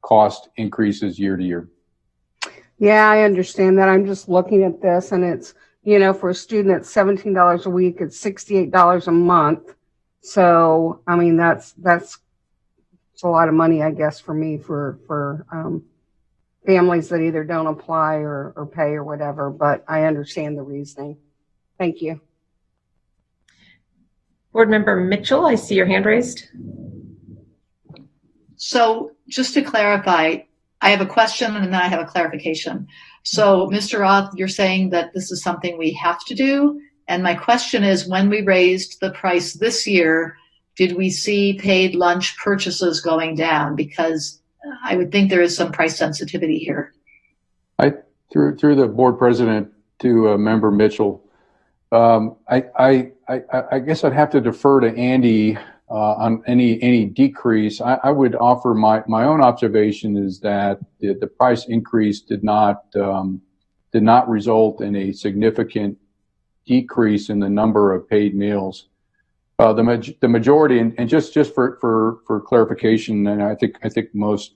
cost increases year to year. Yeah, I understand that. I'm just looking at this, and it's, for a student, it's $17 a week. It's $68 a month. So, I mean, that's a lot of money, I guess, for me, for families that either don't apply or pay or whatever. But I understand the reasoning. Thank you. Board Member Mitchell, I see your hand raised. So just to clarify, I have a question and then I have a clarification. So Mr. Roth, you're saying that this is something we have to do. And my question is, when we raised the price this year, did we see paid lunch purchases going down? Because I would think there is some price sensitivity here. Through the board president to Member Mitchell, I guess I'd have to defer to Andy on any decrease. I would offer my own observation is that the price increase did not result in a significant decrease in the number of paid meals. The majority, and just for clarification, and I think most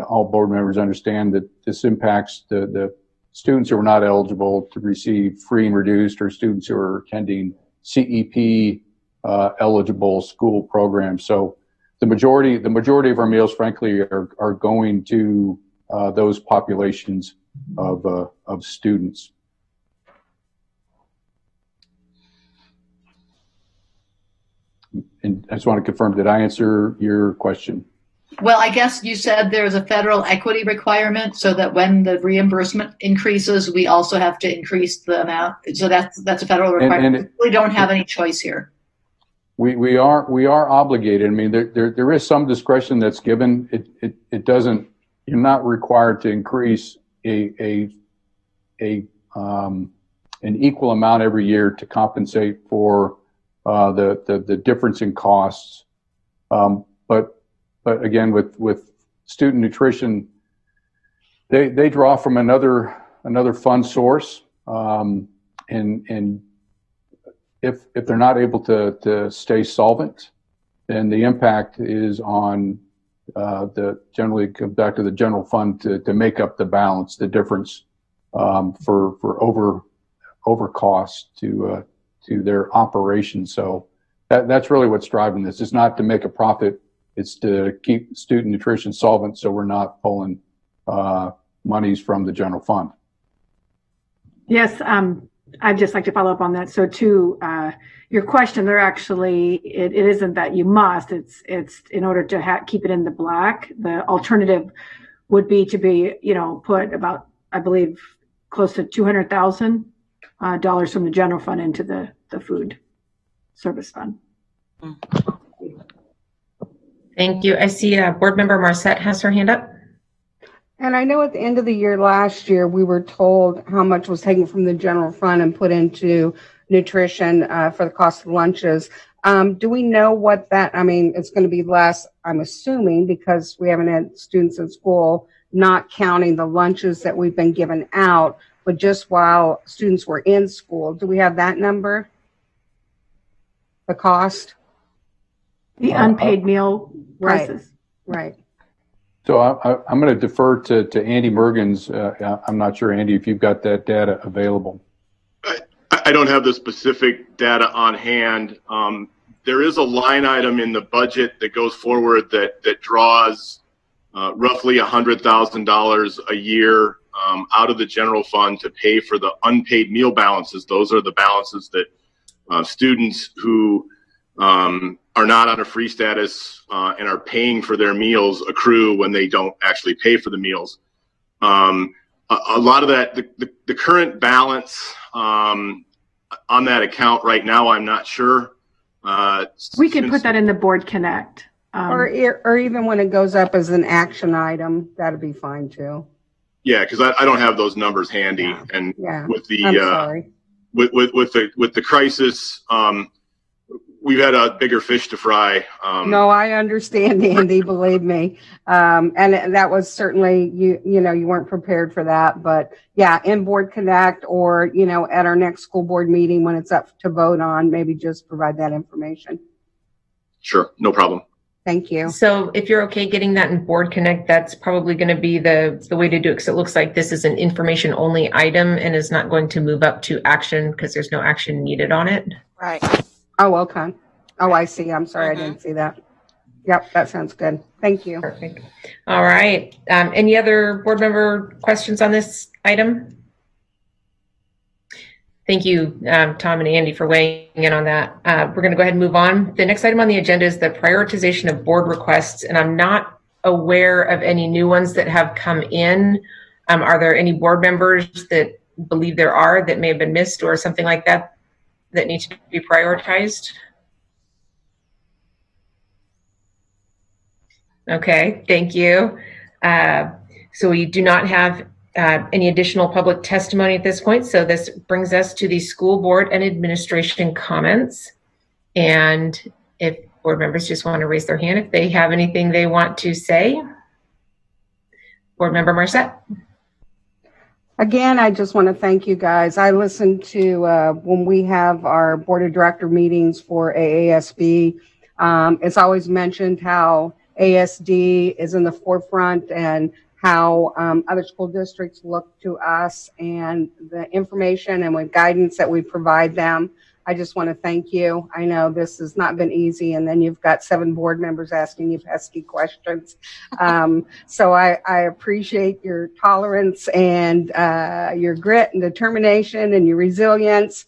all board members understand that this impacts the students who are not eligible to receive free and reduced, or students who are attending CEP eligible school programs. So the majority of our meals, frankly, are going to those populations of students. And I just want to confirm, did I answer your question? Well, I guess you said there's a federal equity requirement, so that when the reimbursement increases, we also have to increase the amount. So that's a federal requirement. We don't have any choice here. We are obligated. I mean, there is some discretion that's given. It doesn't. You're not required to increase an equal amount every year to compensate for the difference in costs. But again, with student nutrition, they draw from another fund source, and if they're not able to stay solvent, then the impact is on generally comes back to the general fund to make up the balance, the difference for over cost to their operation. So that's really what's driving this. It's not to make a profit It's to keep student nutrition solvent so we're not pulling monies from the general fund. Yes, I'd just like to follow up on that. So to your question, they're actually, it isn't that you must, it's in order to keep it in the black. The alternative would be to be, put about, I believe, close to $200,000 from the general fund into the food service fund. Thank you. I see Board Member Marcette has her hand up. And I know at the end of the year last year, we were told how much was taken from the general fund and put into nutrition for the cost of lunches. Do we know what that, it's going to be less, I'm assuming, because we haven't had students in school, not counting the lunches that we've been given out, but just while students were in school. Do we have that number? The cost? The unpaid meal prices. Right. So I'm going to defer to Andy Mergens. I'm not sure, Andy, if you've got that data available. I don't have the specific data on hand. There is a line item in the budget that goes forward that draws roughly $100,000 a year out of the general fund to pay for the unpaid meal balances. Those are the balances that students who are not on a free status and are paying for their meals accrue when they don't actually pay for the meals. A lot of that, the current balance on that account right now, I'm not sure. We can put that in the Board Connect. Or even when it goes up as an action item, that'd be fine too. Yeah, because I don't have those numbers handy, and with the with the crisis, we've had a bigger fish to fry. No, I understand, Andy. Believe me, and that was certainly you weren't prepared for that, but yeah, in Board Connect or at our next school board meeting when it's up to vote on, maybe just provide that information. Sure, no problem. Thank you. So if you're okay getting that in Board Connect, that's probably going to be the way to do it, because it looks like this is an information only item and is not going to move up to action because there's no action needed on it. Right. Oh, okay. Oh, I see. I'm sorry. I didn't see that. Yep, that sounds good. Thank you. Perfect. All right. Any other board member questions on this item? Thank you, Tom and Andy, for weighing in on that. We're going to go ahead and move on. The next item on the agenda is the prioritization of board requests, and I'm not aware of any new ones that have come in. Are there any board members that believe there are that may have been missed or something like that that need to be prioritized? Okay, thank you. So we do not have any additional public testimony at this point. So this brings us to the school board and administration comments. And if board members just want to raise their hand if they have anything they want to say. Board member Marcette. Again, I just want to thank you guys. I listened to when we have our board of director meetings for AASB. It's always mentioned how ASD is in the forefront and how other school districts look to us and the information and with guidance that we provide them. I just want to thank you. I know this has not been easy, and then you've got 7 board members asking you pesky questions. So I appreciate your tolerance and your grit and determination and your resilience.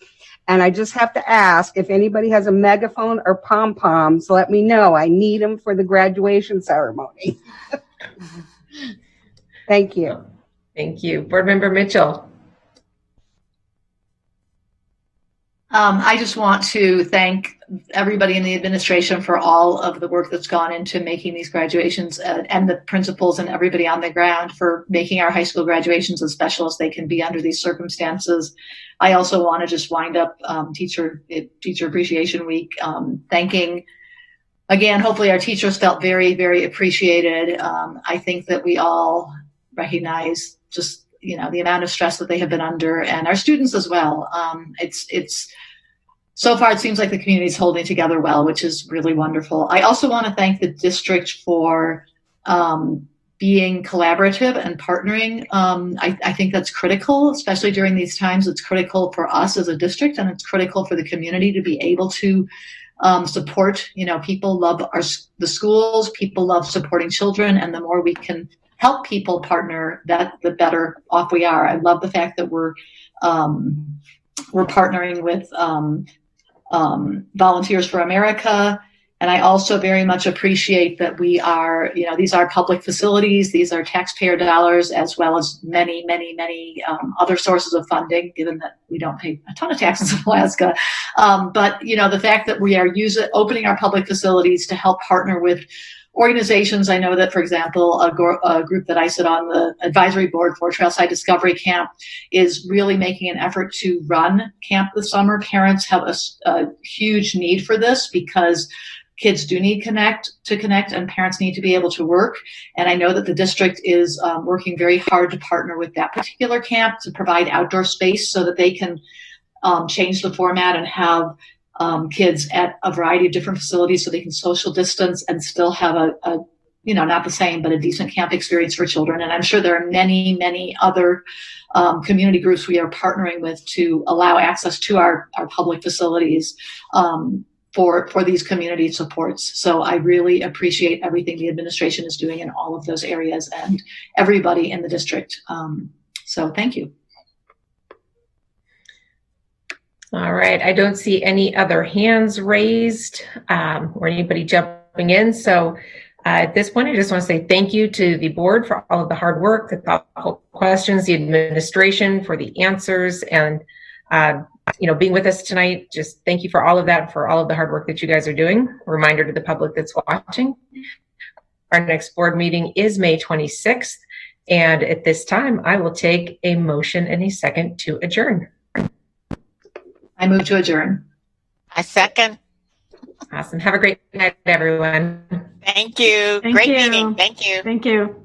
And I just have to ask, if anybody has a megaphone or pom-poms, let me know. I need them for the graduation ceremony. Thank you. Thank you. Board member Mitchell. I just want to thank everybody in the administration for all of the work that's gone into making these graduations and the principals and everybody on the ground for making our high school graduations as special as they can be under these circumstances. I also want to just wind up Teacher Appreciation Week, thanking, again, hopefully our teachers felt very, very appreciated. I think that we all recognize just the amount of stress that they have been under, and our students as well. It's so far it seems like the community is holding together well, which is really wonderful. I also want to thank the district for being collaborative and partnering. I think that's critical, especially during these times. It's critical for us as a district, and it's critical for the community to be able to support. People love the schools, people love supporting children, and the more we can help people partner, the better off we are. I love the fact that we're partnering with Volunteers for America. And I also very much appreciate that we are, these are public facilities, these are taxpayer dollars, as well as many, many, many other sources of funding, given that we don't pay a ton of taxes in Alaska. But the fact that we are opening our public facilities to help partner with organizations. I know that, for example, a group that I sit on the advisory board for, Trailside Discovery Camp, is really making an effort to run camp this summer. Parents have a huge need for this because kids do need to connect, and parents need to be able to work. And I know that the district is working very hard to partner with that particular camp to provide outdoor space so that they can change the format and have kids at a variety of different facilities so they can social distance and still have a not the same, but a decent camp experience for children. And I'm sure there are many, many other community groups we are partnering with to allow access to our public facilities for these community supports. So I really appreciate everything the administration is doing in all of those areas and everybody in the district. So thank you. All right, I don't see any other hands raised or anybody jumping in. So at this point, I just want to say thank you to the board for all of the hard work, the thoughtful questions, the administration for the answers, and being with us tonight. Just thank you for all of that, for all of the hard work that you guys are doing. A reminder to the public that's watching. Our next board meeting is May 26th. And at this time, I will take a motion and a second to adjourn. I move to adjourn. I second. Awesome. Have a great night, everyone. Thank you. Thank Great you. meeting. Thank you. Thank you.